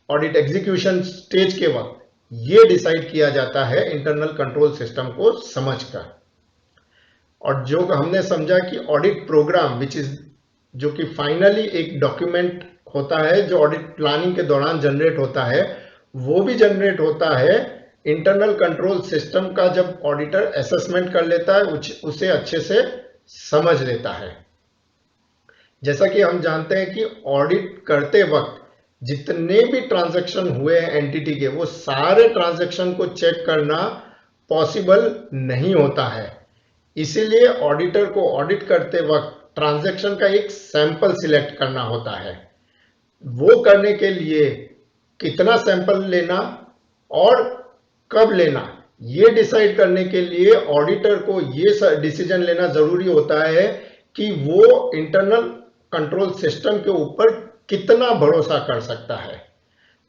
ऑडिट एग्जीक्यूशन स्टेज के वक्त, ये डिसाइड किया जाता है इंटरनल कंट्रोल सिस्टम को समझकर। और जो हमने समझा कि ऑडिट प्रोग्राम विच इज, जो कि फाइनली एक डॉक्यूमेंट होता है जो ऑडिट प्लानिंग के दौरान जनरेट होता है, वो भी जनरेट होता है इंटरनल कंट्रोल सिस्टम का जब ऑडिटर असेसमेंट कर लेता है, उसे अच्छे से समझ लेता है। जैसा कि हम जानते हैं कि ऑडिट करते वक्त जितने भी ट्रांजैक्शन हुए हैं एंटिटी के, वो सारे ट्रांजैक्शन को चेक करना पॉसिबल नहीं होता है। इसीलिए ऑडिटर को ऑडिट करते वक्त ट्रांजैक्शन का एक सैंपल सिलेक्ट करना होता है। वो करने के लिए कितना सैंपल लेना और कब लेना, ये डिसाइड करने के लिए ऑडिटर को ये डिसीजन लेना जरूरी होता है कि वो इंटरनल कंट्रोल सिस्टम के ऊपर कितना भरोसा कर सकता है।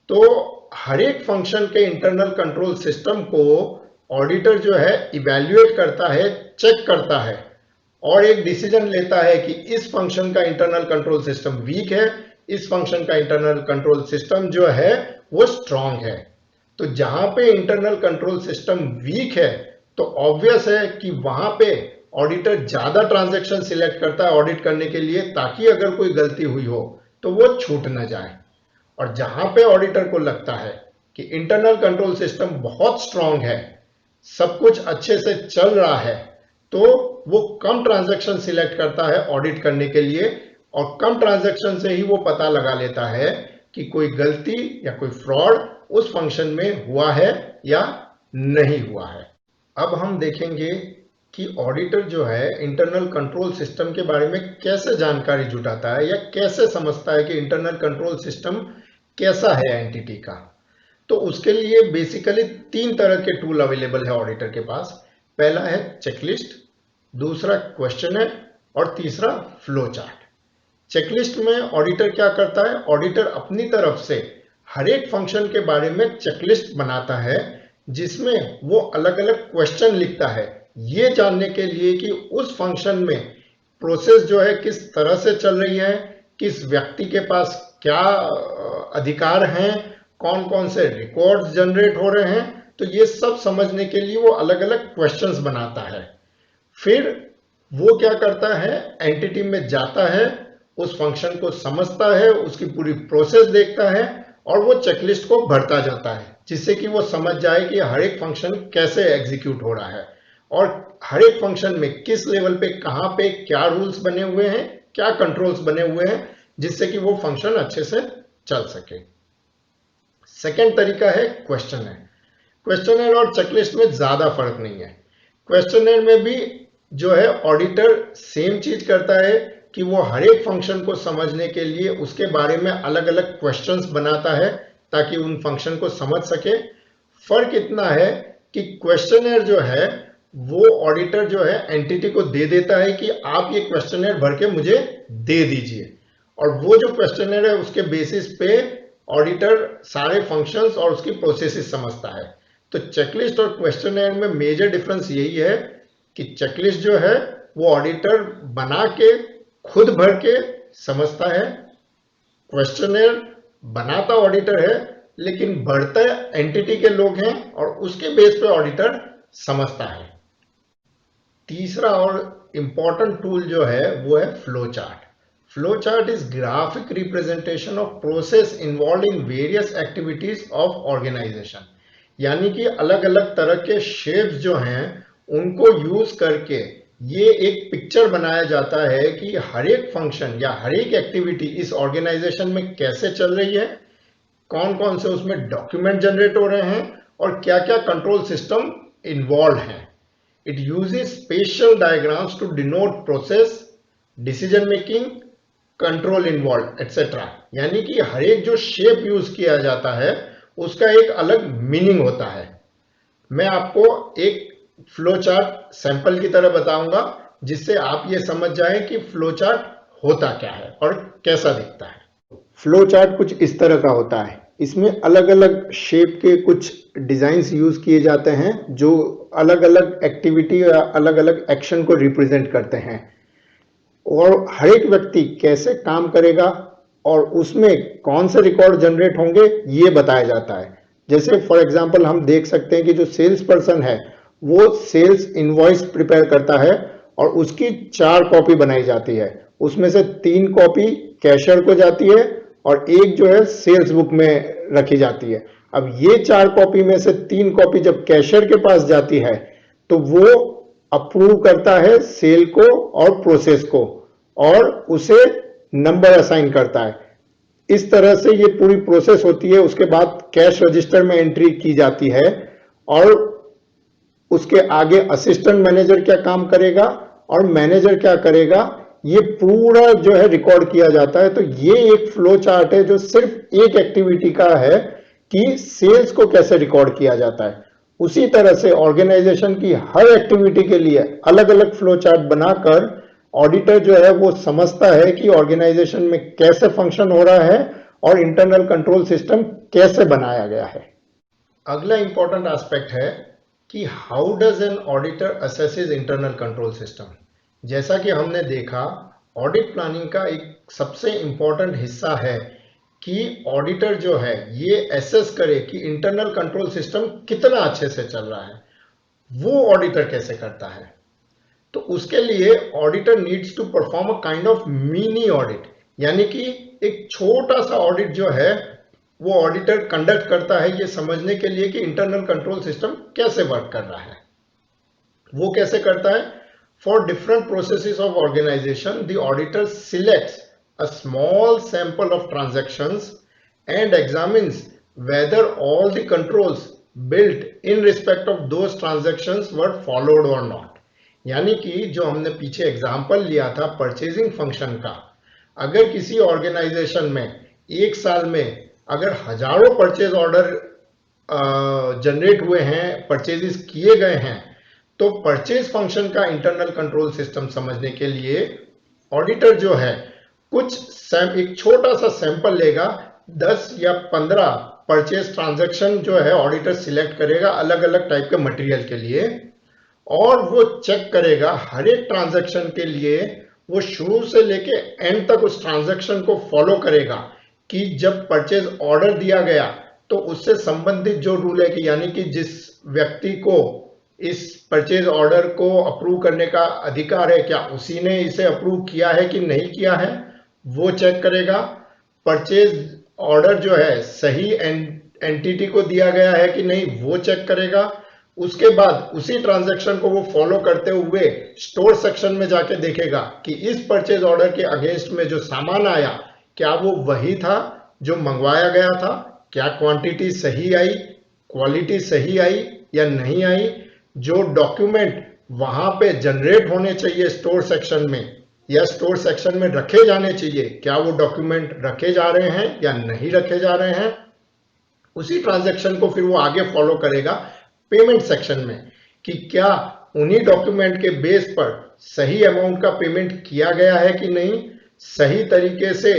तो हर एक फंक्शन के इंटरनल कंट्रोल सिस्टम को ऑडिटर जो है इवैल्यूएट करता है, चेक करता है और एक डिसीजन लेता है कि इस फंक्शन का इंटरनल कंट्रोल सिस्टम वीक है, इस फंक्शन का इंटरनल कंट्रोल सिस्टम जो है वो स्ट्रांग है। तो जहां पे इंटरनल कंट्रोल सिस्टम वीक है तो ऑब्वियस है कि वहां पे ऑडिटर ज्यादा ट्रांजैक्शन सिलेक्ट करता है ऑडिट करने के लिए, ताकि अगर कोई गलती हुई हो तो वो छूट न जाए। और जहां पे ऑडिटर को लगता है कि इंटरनल कंट्रोल सिस्टम बहुत स्ट्रांग है, सब कुछ अच्छे से चल रहा है, तो वो कम ट्रांजैक्शन सिलेक्ट करता है ऑडिट करने के लिए, और कम ट्रांजैक्शन से ही वो पता लगा लेता है कि कोई गलती या कोई फ्रॉड उस फंक्शन में हुआ है या नहीं हुआ है। अब हम देखेंगे कि ऑडिटर जो है इंटरनल कंट्रोल सिस्टम के बारे में कैसे जानकारी जुटाता है या कैसे समझता है कि इंटरनल कंट्रोल सिस्टम कैसा है एंटिटी का। तो उसके लिए बेसिकली 3 तरह के टूल अवेलेबल है ऑडिटर के पास। पहला है चेकलिस्ट, दूसरा क्वेश्चनर और तीसरा फ्लो चार्ट। चेकलिस्ट में ऑडिटर क्या करता है, ऑडिटर अपनी तरफ से हर एक फंक्शन के बारे में चेकलिस्ट बनाता है, जिसमें वो अलग अलग क्वेश्चन लिखता है ये जानने के लिए कि उस फंक्शन में प्रोसेस जो है किस तरह से चल रही है, किस व्यक्ति के पास क्या अधिकार हैं, कौन कौन से रिकॉर्ड्स जनरेट हो रहे हैं। तो ये सब समझने के लिए वो अलग अलग क्वेश्चंस बनाता है। फिर वो क्या करता है, एंटिटी में जाता है, उस फंक्शन को समझता है, उसकी पूरी प्रोसेस देखता है और वो चेकलिस्ट को भरता जाता है, जिससे कि वो समझ जाए कि हर एक फंक्शन कैसे एग्जीक्यूट हो रहा है और हर एक फंक्शन में किस लेवल पे, कहां पे क्या रूल्स बने हुए हैं, क्या कंट्रोल्स बने हुए हैं, जिससे कि वो फंक्शन अच्छे से चल सके। सेकेंड तरीका है क्वेश्चनर। क्वेश्चनर और चेकलिस्ट में ज्यादा फर्क नहीं है। क्वेश्चनर में भी जो है ऑडिटर सेम चीज करता है कि वो हर एक फंक्शन को समझने के लिए उसके बारे में अलग अलग क्वेश्चंस बनाता है ताकि उन फंक्शन को समझ सके। फर्क इतना है कि क्वेश्चनर जो है वो ऑडिटर जो है एंटिटी को दे देता है कि आप ये क्वेश्चनर भर के मुझे दे दीजिए, और वो जो क्वेश्चनर है उसके बेसिस पे ऑडिटर सारे फंक्शंस और उसकी प्रोसेसेस समझता है। तो चेकलिस्ट और क्वेश्चनर में मेजर डिफरेंस यही है कि चेकलिस्ट जो है वो ऑडिटर बना के खुद भर के समझता है, क्वेश्चनर बनाता ऑडिटर है लेकिन भरता एंटिटी के लोग हैं और उसके बेस पे ऑडिटर समझता है। तीसरा और इंपॉर्टेंट टूल जो है वो है flow chart. Flow chart is graphic representation of process involving various activities of organisation, यानी कि अलग अलग तरह के शेप्स जो हैं उनको यूज करके ये एक पिक्चर बनाया जाता है कि हर एक फंक्शन या हर एक एक्टिविटी इस ऑर्गेनाइजेशन में कैसे चल रही है, कौन कौन से उसमें डॉक्यूमेंट जनरेट हो रहे हैं और क्या क्या कंट्रोल सिस्टम इन्वॉल्व हैं। It uses spatial diagrams to denote process, decision making, control involve etcetera. यानी कि हर एक जो शेप यूज किया जाता है उसका एक अलग मीनिंग होता है। मैं आपको एक फ्लो चार्ट सैंपल की तरह बताऊंगा जिससे आप ये समझ जाएं कि फ्लो चार्ट होता क्या है और कैसा दिखता है। फ्लो चार्ट कुछ इस तरह का होता है। इसमें अलग अलग शेप के कुछ डिजाइन्स यूज किए जाते हैं जो अलग अलग एक्टिविटी या अलग अलग एक्शन को रिप्रेजेंट करते हैं, और हर एक व्यक्ति कैसे काम करेगा और उसमें कौन से रिकॉर्ड जनरेट होंगे ये बताया जाता है। जैसे फॉर एग्जांपल हम देख सकते हैं कि जो सेल्स पर्सन है वो सेल्स इनवॉइस प्रिपेयर करता है और उसकी 4 कॉपी बनाई जाती है। उसमें से 3 कॉपी कैशियर को जाती है और एक जो है सेल्स बुक में रखी जाती है। अब ये 4 कॉपी में से 3 कॉपी जब कैशियर के पास जाती है तो वो अप्रूव करता है सेल को और प्रोसेस को और उसे नंबर असाइन करता है। इस तरह से ये पूरी प्रोसेस होती है। उसके बाद कैश रजिस्टर में एंट्री की जाती है और उसके आगे असिस्टेंट मैनेजर क्या काम करेगा और मैनेजर क्या करेगा, ये पूरा जो है रिकॉर्ड किया जाता है। तो ये एक फ्लो चार्ट है जो सिर्फ एक एक्टिविटी का है कि सेल्स को कैसे रिकॉर्ड किया जाता है। उसी तरह से ऑर्गेनाइजेशन की हर एक्टिविटी के लिए अलग अलग फ्लो चार्ट बनाकर ऑडिटर जो है वो समझता है कि ऑर्गेनाइजेशन में कैसे फंक्शन हो रहा है और इंटरनल कंट्रोल सिस्टम कैसे बनाया गया है। अगला इंपॉर्टेंट एस्पेक्ट है कि how does an auditor assesses internal control system. जैसा कि हमने देखा, ऑडिट प्लानिंग का एक सबसे इंपॉर्टेंट हिस्सा है कि ऑडिटर जो है ये एसेस करे कि इंटरनल कंट्रोल सिस्टम कितना अच्छे से चल रहा है। वो ऑडिटर कैसे करता है? तो उसके लिए auditor needs to perform a kind of mini audit, यानी कि एक छोटा सा ऑडिट जो है वो ऑडिटर कंडक्ट करता है ये समझने के लिए कि इंटरनल कंट्रोल सिस्टम कैसे वर्क कर रहा है। वो कैसे करता है? For different processes of organisation the auditor selects a small sample of transactions and examines whether all the controls built in respect of those transactions were followed और not. यानी कि जो हमने पीछे एग्जाम्पल लिया था परचेजिंग फंक्शन का, अगर किसी ऑर्गेनाइजेशन में एक साल में अगर हजारों परचेज ऑर्डर जनरेट हुए हैं, परचेजेस किए गए हैं, तो परचेज फंक्शन का इंटरनल कंट्रोल सिस्टम समझने के लिए ऑडिटर जो है एक छोटा सा सैंपल लेगा। 10 या 15 परचेज ट्रांजैक्शन जो है ऑडिटर सिलेक्ट करेगा अलग अलग टाइप के मटेरियल के लिए और वो चेक करेगा हर एक ट्रांजैक्शन के लिए। वो शुरू से लेके एंड तक उस ट्रांजैक्शन को फॉलो करेगा कि जब परचेज ऑर्डर दिया गया तो उससे संबंधित जो रूल है कि यानी कि जिस व्यक्ति को इस परचेज ऑर्डर को अप्रूव करने का अधिकार है क्या उसी ने इसे अप्रूव किया है कि नहीं किया है, वो चेक करेगा। परचेज ऑर्डर जो है सही एंटिटी को दिया गया है कि नहीं वो चेक करेगा। उसके बाद उसी ट्रांजैक्शन को वो फॉलो करते हुए स्टोर सेक्शन में जाके देखेगा कि इस परचेज ऑर्डर के अगेंस्ट में जो सामान आया क्या वो वही था जो मंगवाया गया था, क्या क्वांटिटी सही आई, क्वालिटी सही आई या नहीं आई, जो डॉक्यूमेंट वहां पे जनरेट होने चाहिए स्टोर सेक्शन में या स्टोर सेक्शन में रखे जाने चाहिए क्या वो डॉक्यूमेंट रखे जा रहे हैं या नहीं रखे जा रहे हैं। उसी ट्रांजैक्शन को फिर वो आगे फॉलो करेगा पेमेंट सेक्शन में कि क्या उन्हीं डॉक्यूमेंट के बेस पर सही अमाउंट का पेमेंट किया गया है कि नहीं, सही तरीके से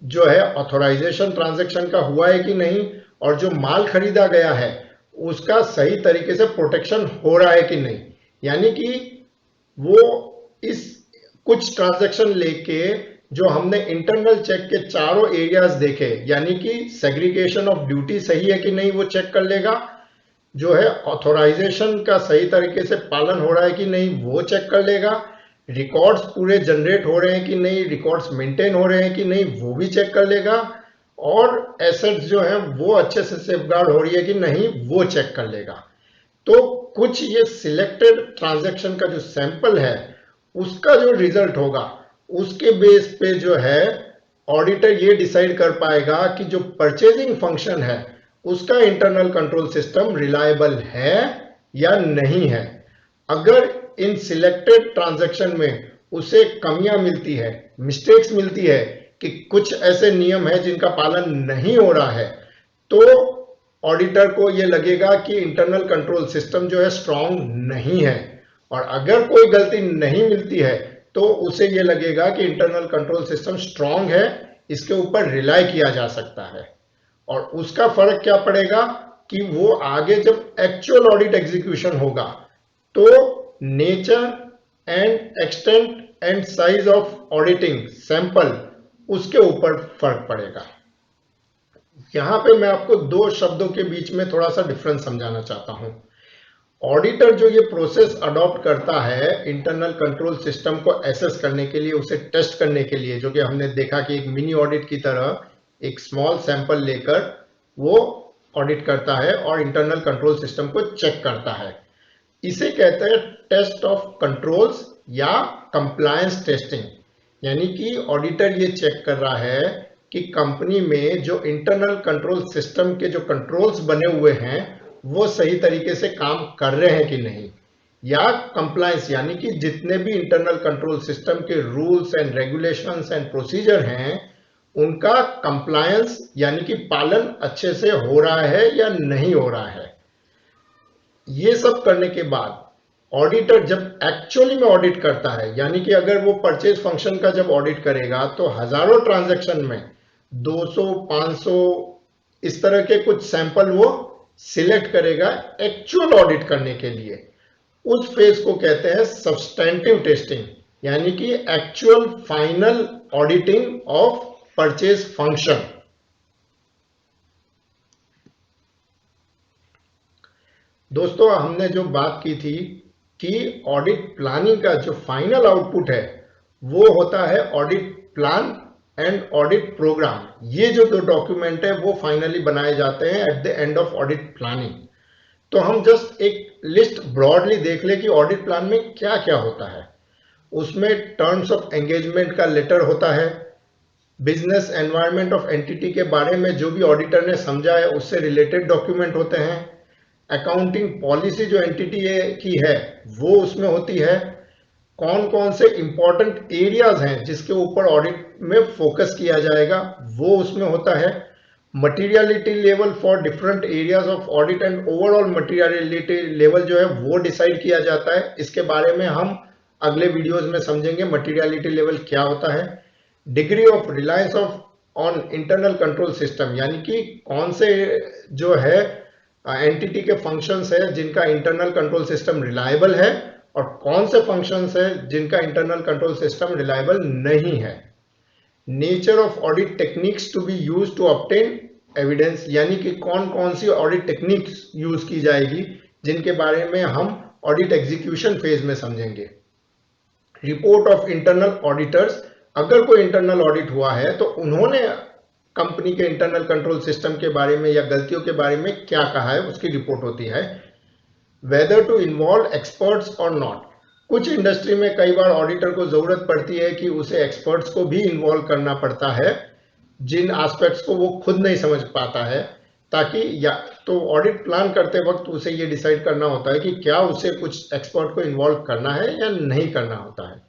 जो है ऑथोराइजेशन ट्रांजैक्शन का हुआ है कि नहीं, और जो माल खरीदा गया है उसका सही तरीके से प्रोटेक्शन हो रहा है कि नहीं। यानी कि वो इस कुछ ट्रांजैक्शन लेके जो हमने इंटरनल चेक के चारों एरियाज देखे, यानी कि सेग्रीगेशन ऑफ ड्यूटी सही है कि नहीं वो चेक कर लेगा, जो है ऑथोराइजेशन का सही तरीके से पालन हो रहा है कि नहीं वो चेक कर लेगा, रिकॉर्ड्स पूरे जनरेट हो रहे हैं कि नहीं, रिकॉर्ड्स मेंटेन हो रहे हैं कि नहीं वो भी चेक कर लेगा, और एसेट्स जो है वो अच्छे से सेफगार्ड हो रही है कि नहीं वो चेक कर लेगा। तो कुछ ये सिलेक्टेड ट्रांजैक्शन का जो सैंपल है उसका जो रिजल्ट होगा उसके बेस पे जो है ऑडिटर ये डिसाइड कर पाएगा कि जो परचेजिंग फंक्शन है उसका इंटरनल कंट्रोल सिस्टम रिलायबल है या नहीं है। अगर इन सिलेक्टेड ट्रांजैक्शन में उसे कमियां मिलती है, मिस्टेक्स मिलती है कि कुछ ऐसे नियम है जिनका पालन नहीं हो रहा है, तो ऑडिटर को यह लगेगा कि इंटरनल कंट्रोल सिस्टम जो है स्ट्रांग नहीं है। और अगर कोई गलती नहीं मिलती है तो उसे यह लगेगा कि इंटरनल कंट्रोल सिस्टम स्ट्रांग है, इसके ऊपर रिलाई किया जा सकता है। और उसका फर्क क्या पड़ेगा कि वो आगे जब एक्चुअल ऑडिट एग्जीक्यूशन होगा तो nature and extent and size of auditing sample उसके ऊपर फर्क पड़ेगा। यहां पे मैं आपको दो शब्दों के बीच में थोड़ा सा डिफरेंस समझाना चाहता हूं। ऑडिटर जो ये प्रोसेस अडॉप्ट करता है इंटरनल कंट्रोल सिस्टम को एसेस करने के लिए, उसे टेस्ट करने के लिए, जो कि हमने देखा कि एक मिनी ऑडिट की तरह एक स्मॉल सैंपल लेकर वो ऑडिट करता है और इंटरनल कंट्रोल सिस्टम को चेक करता है, इसे कहते हैं टेस्ट ऑफ कंट्रोल्स या कंप्लायंस टेस्टिंग। यानी कि ऑडिटर ये चेक कर रहा है कि कंपनी में जो इंटरनल कंट्रोल सिस्टम के जो कंट्रोल्स बने हुए हैं वो सही तरीके से काम कर रहे हैं कि नहीं, या कंप्लायंस यानी कि जितने भी इंटरनल कंट्रोल सिस्टम के rules and regulations and procedure हैं उनका कंप्लायंस यानी कि पालन अच्छे से हो रहा है या नहीं हो रहा है। ये सब करने के बाद ऑडिटर जब एक्चुअली में ऑडिट करता है, यानी कि अगर वो परचेज फंक्शन का जब ऑडिट करेगा तो हजारों ट्रांजैक्शन में 200, 500 इस तरह के कुछ सैंपल वो सिलेक्ट करेगा एक्चुअल ऑडिट करने के लिए। उस फेज को कहते हैं सब्सटेंटिव टेस्टिंग, यानी कि actual final auditing of purchase function. दोस्तों, हमने जो बात की थी कि ऑडिट प्लानिंग का जो फाइनल आउटपुट है वो होता है audit plan and audit programme. ये जो दो डॉक्यूमेंट है वो फाइनली बनाए जाते हैं at the end of audit planning. तो हम जस्ट एक लिस्ट ब्रॉडली देख ले कि ऑडिट प्लान में क्या क्या होता है। उसमें टर्म्स ऑफ एंगेजमेंट का लेटर होता है, बिजनेस एनवायरनमेंट ऑफ एंटिटी के बारे में जो भी ऑडिटर ने समझा है उससे रिलेटेड डॉक्यूमेंट होते हैं, अकाउंटिंग पॉलिसी जो एंटिटी की है वो उसमें होती है, कौन कौन से इंपॉर्टेंट एरियाज हैं जिसके ऊपर ऑडिट में फोकस किया जाएगा वो उसमें होता है, materiality level for different areas of audit and overall materiality level जो है वो डिसाइड किया जाता है। इसके बारे में हम अगले वीडियोस में समझेंगे मटेरियलिटी लेवल क्या होता है। Degree of Reliance of on internal control system, यानी कि कौन से जो है एंटिटी के फंक्शंस है जिनका इंटरनल कंट्रोल सिस्टम रिलायबल है और कौन से फंक्शंस है जिनका इंटरनल कंट्रोल सिस्टम रिलायबल नहीं है। Nature of audit techniques to be use to obtain evidence, यानी कि कौन कौन सी ऑडिट टेक्निक्स यूज की जाएगी जिनके बारे में हम ऑडिट एग्जीक्यूशन फेज में समझेंगे। रिपोर्ट ऑफ इंटरनल ऑडिटर्स, अगर कोई इंटरनल ऑडिट हुआ है तो उन्होंने कंपनी के इंटरनल कंट्रोल सिस्टम के बारे में या गलतियों के बारे में क्या कहा है उसकी रिपोर्ट होती है। वेदर टू इन्वॉल्व एक्सपर्ट्स और नॉट, कुछ इंडस्ट्री में कई बार ऑडिटर को जरूरत पड़ती है कि उसे एक्सपर्ट्स को भी इन्वॉल्व करना पड़ता है जिन एस्पेक्ट्स को वो खुद नहीं समझ पाता है, ताकि या तो ऑडिट प्लान करते वक्त उसे ये डिसाइड करना होता है कि क्या उसे कुछ एक्सपर्ट को इन्वॉल्व करना है या नहीं करना होता है।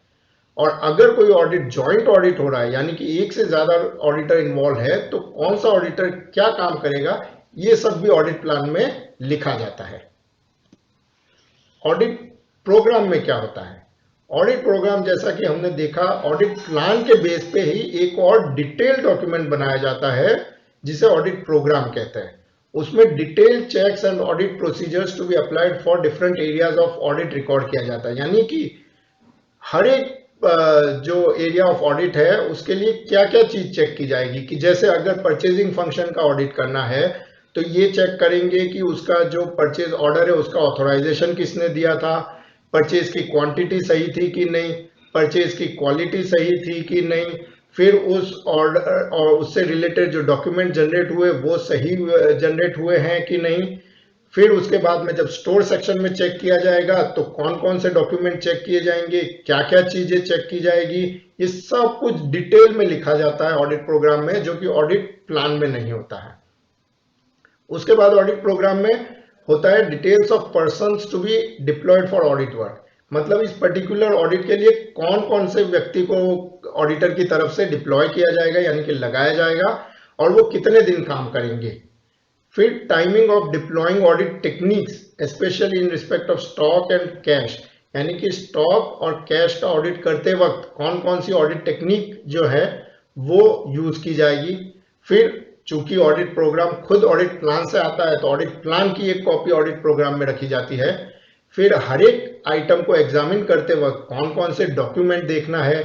और अगर कोई ऑडिट जॉइंट ऑडिट हो रहा है यानी कि एक से ज्यादा ऑडिटर इन्वॉल्व है तो कौन सा ऑडिटर क्या काम करेगा ये सब भी ऑडिट प्लान में लिखा जाता है। ऑडिट प्रोग्राम में क्या होता है? ऑडिट प्रोग्राम जैसा कि हमने देखा ऑडिट प्लान के बेस पे ही एक और डिटेल डॉक्यूमेंट बनाया जाता है जिसे ऑडिट प्रोग्राम कहते हैं। उसमें detail checks and audit procedures to be applied for different areas of audit record किया जाता है, यानी कि हर एक जो एरिया ऑफ ऑडिट है उसके लिए क्या क्या चीज चेक की जाएगी। कि जैसे अगर परचेजिंग फंक्शन का ऑडिट करना है तो ये चेक करेंगे कि उसका जो परचेज ऑर्डर है उसका ऑथराइजेशन किसने दिया था, परचेज की क्वांटिटी सही थी कि नहीं, परचेज की क्वालिटी सही थी कि नहीं, फिर उस ऑर्डर और उससे रिलेटेड जो डॉक्यूमेंट जनरेट हुए वो सही जनरेट हुए हैं कि नहीं। फिर उसके बाद में जब स्टोर सेक्शन में चेक किया जाएगा तो कौन कौन से डॉक्यूमेंट चेक किए जाएंगे, क्या क्या चीजें चेक की जाएगी, ये सब कुछ डिटेल में लिखा जाता है ऑडिट प्रोग्राम में, जो कि ऑडिट प्लान में नहीं होता है। उसके बाद ऑडिट प्रोग्राम में होता है details of persons to be deployed for audit work. मतलब इस पर्टिकुलर ऑडिट के लिए कौन कौन से व्यक्ति को ऑडिटर की तरफ से डिप्लॉय किया जाएगा यानी कि लगाया जाएगा और वो कितने दिन काम करेंगे। फिर timing of deploying audit techniques specially in respect of stock and cash, यानी कि स्टॉक और कैश का ऑडिट करते वक्त कौन कौन सी ऑडिट टेक्निक जो है वो यूज की जाएगी। फिर चूंकि ऑडिट प्रोग्राम खुद ऑडिट प्लान से आता है तो ऑडिट प्लान की एक कॉपी ऑडिट प्रोग्राम में रखी जाती है। फिर हर एक आइटम को एग्जामिन करते वक्त कौन कौन से डॉक्यूमेंट देखना है,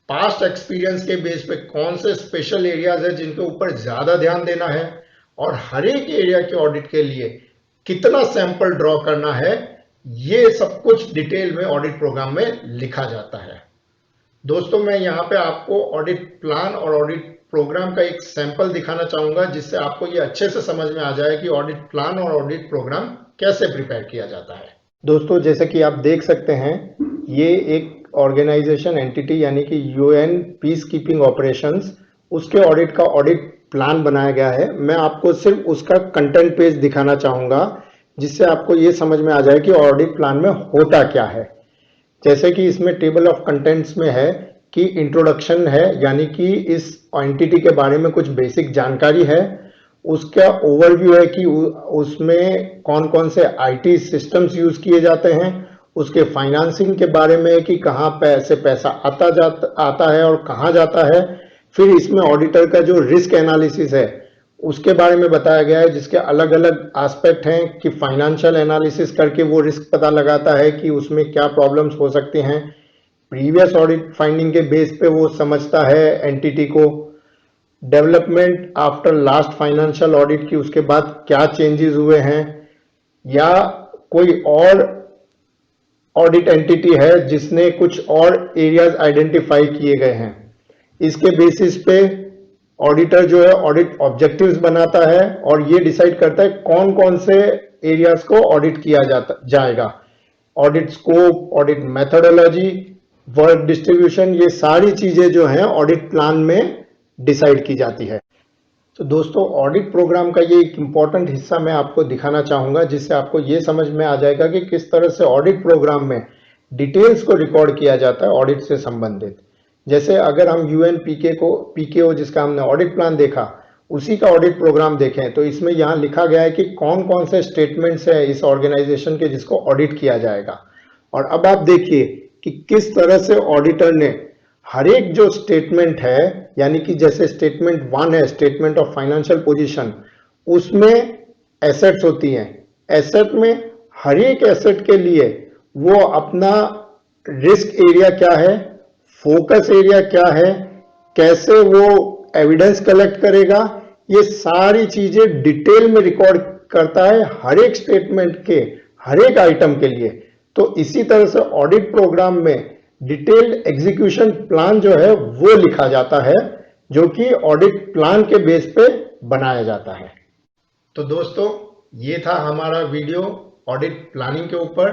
पास्ट एक्सपीरियंस के बेस पे कौन से स्पेशल एरियाज है जिनके ऊपर ज्यादा ध्यान देना है, और हर एक एरिया के ऑडिट के लिए कितना सैंपल ड्रॉ करना है, ये सब कुछ डिटेल में ऑडिट प्रोग्राम में लिखा जाता है। दोस्तों मैं यहाँ पे आपको ऑडिट प्लान और ऑडिट प्रोग्राम का एक सैंपल दिखाना चाहूंगा जिससे आपको ये अच्छे से समझ में आ जाए कि ऑडिट प्लान और ऑडिट प्रोग्राम कैसे प्रिपेयर किया जाता है। दोस्तों जैसे कि आप देख सकते हैं ये एक ऑर्गेनाइजेशन एंटिटी यानी कि यूएन पीस कीपिंग ऑपरेशंस, उसके ऑडिट का ऑडिट प्लान बनाया गया है। मैं आपको सिर्फ उसका कंटेंट पेज दिखाना चाहूंगा जिससे आपको ये समझ में आ जाए कि ऑडिट प्लान में होता क्या है। जैसे कि इसमें टेबल ऑफ कंटेंट्स में है कि इंट्रोडक्शन है यानी कि इस एंटिटी के बारे में कुछ बेसिक जानकारी है, उसका ओवरव्यू है कि उसमें कौन कौन से आईटी सिस्टम्स यूज किए जाते हैं, उसके फाइनेंसिंग के बारे में कि कहाँ से पैसा आता है और कहाँ जाता है। फिर इसमें ऑडिटर का जो रिस्क एनालिसिस है उसके बारे में बताया गया है जिसके अलग अलग एस्पेक्ट हैं कि फाइनेंशियल एनालिसिस करके वो रिस्क पता लगाता है कि उसमें क्या प्रॉब्लम्स हो सकते हैं, प्रीवियस ऑडिट फाइंडिंग के बेस पे वो समझता है एंटिटी को, development after last financial audit की उसके बाद क्या चेंजेस हुए हैं, या कोई और ऑडिट एंटिटी है जिसने कुछ और एरियाज आइडेंटिफाई किए गए हैं। इसके बेसिस पे ऑडिटर जो है ऑडिट ऑब्जेक्टिव्स बनाता है और ये डिसाइड करता है कौन कौन से एरियाज को ऑडिट किया जाएगा। Audit scope, audit methodology, work distribution, ये सारी चीजें जो हैं ऑडिट प्लान में डिसाइड की जाती है। तो दोस्तों ऑडिट प्रोग्राम का ये एक इम्पॉर्टेंट हिस्सा मैं आपको दिखाना चाहूंगा जिससे आपको ये समझ में आ जाएगा कि किस तरह से ऑडिट प्रोग्राम में डिटेल्स को रिकॉर्ड किया जाता है ऑडिट से संबंधित। जैसे अगर हम यूएन पीकेओ जिसका हमने ऑडिट प्लान देखा उसी का ऑडिट प्रोग्राम देखें तो इसमें यहाँ लिखा गया है कि कौन कौन से स्टेटमेंट्स हैं इस ऑर्गेनाइजेशन के जिसको ऑडिट किया जाएगा। और अब आप देखिए कि किस तरह से ऑडिटर ने हर एक जो स्टेटमेंट है यानी कि जैसे स्टेटमेंट 1 है स्टेटमेंट ऑफ फाइनेंशियल पोजीशन, उसमें एसेट्स होती हैं। एसेट में हर एक एसेट के लिए वो अपना रिस्क एरिया क्या है, फोकस एरिया क्या है, कैसे वो एविडेंस कलेक्ट करेगा, ये सारी चीजें डिटेल में रिकॉर्ड करता है हर एक स्टेटमेंट के हर एक आइटम के लिए। तो इसी तरह से ऑडिट प्रोग्राम में डिटेल्ड एग्जीक्यूशन प्लान जो है वो लिखा जाता है जो कि ऑडिट प्लान के बेस पे बनाया जाता है। तो दोस्तों ये था हमारा वीडियो ऑडिट प्लानिंग के ऊपर।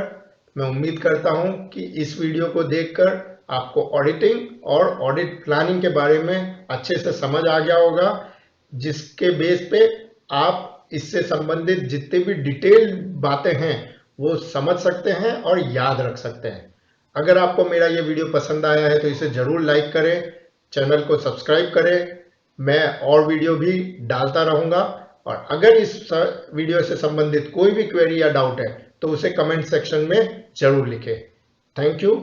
मैं उम्मीद करता हूं कि इस वीडियो को देखकर आपको ऑडिटिंग और ऑडिट प्लानिंग के बारे में अच्छे से समझ आ गया होगा, जिसके बेस पे आप इससे संबंधित जितने भी डिटेल बातें हैं वो समझ सकते हैं और याद रख सकते हैं। अगर आपको मेरा ये वीडियो पसंद आया है तो इसे जरूर लाइक करें, चैनल को सब्सक्राइब करें। मैं और वीडियो भी डालता रहूंगा, और अगर इस वीडियो से संबंधित कोई भी क्वेरी या डाउट है तो उसे कमेंट सेक्शन में जरूर लिखें। Thank you.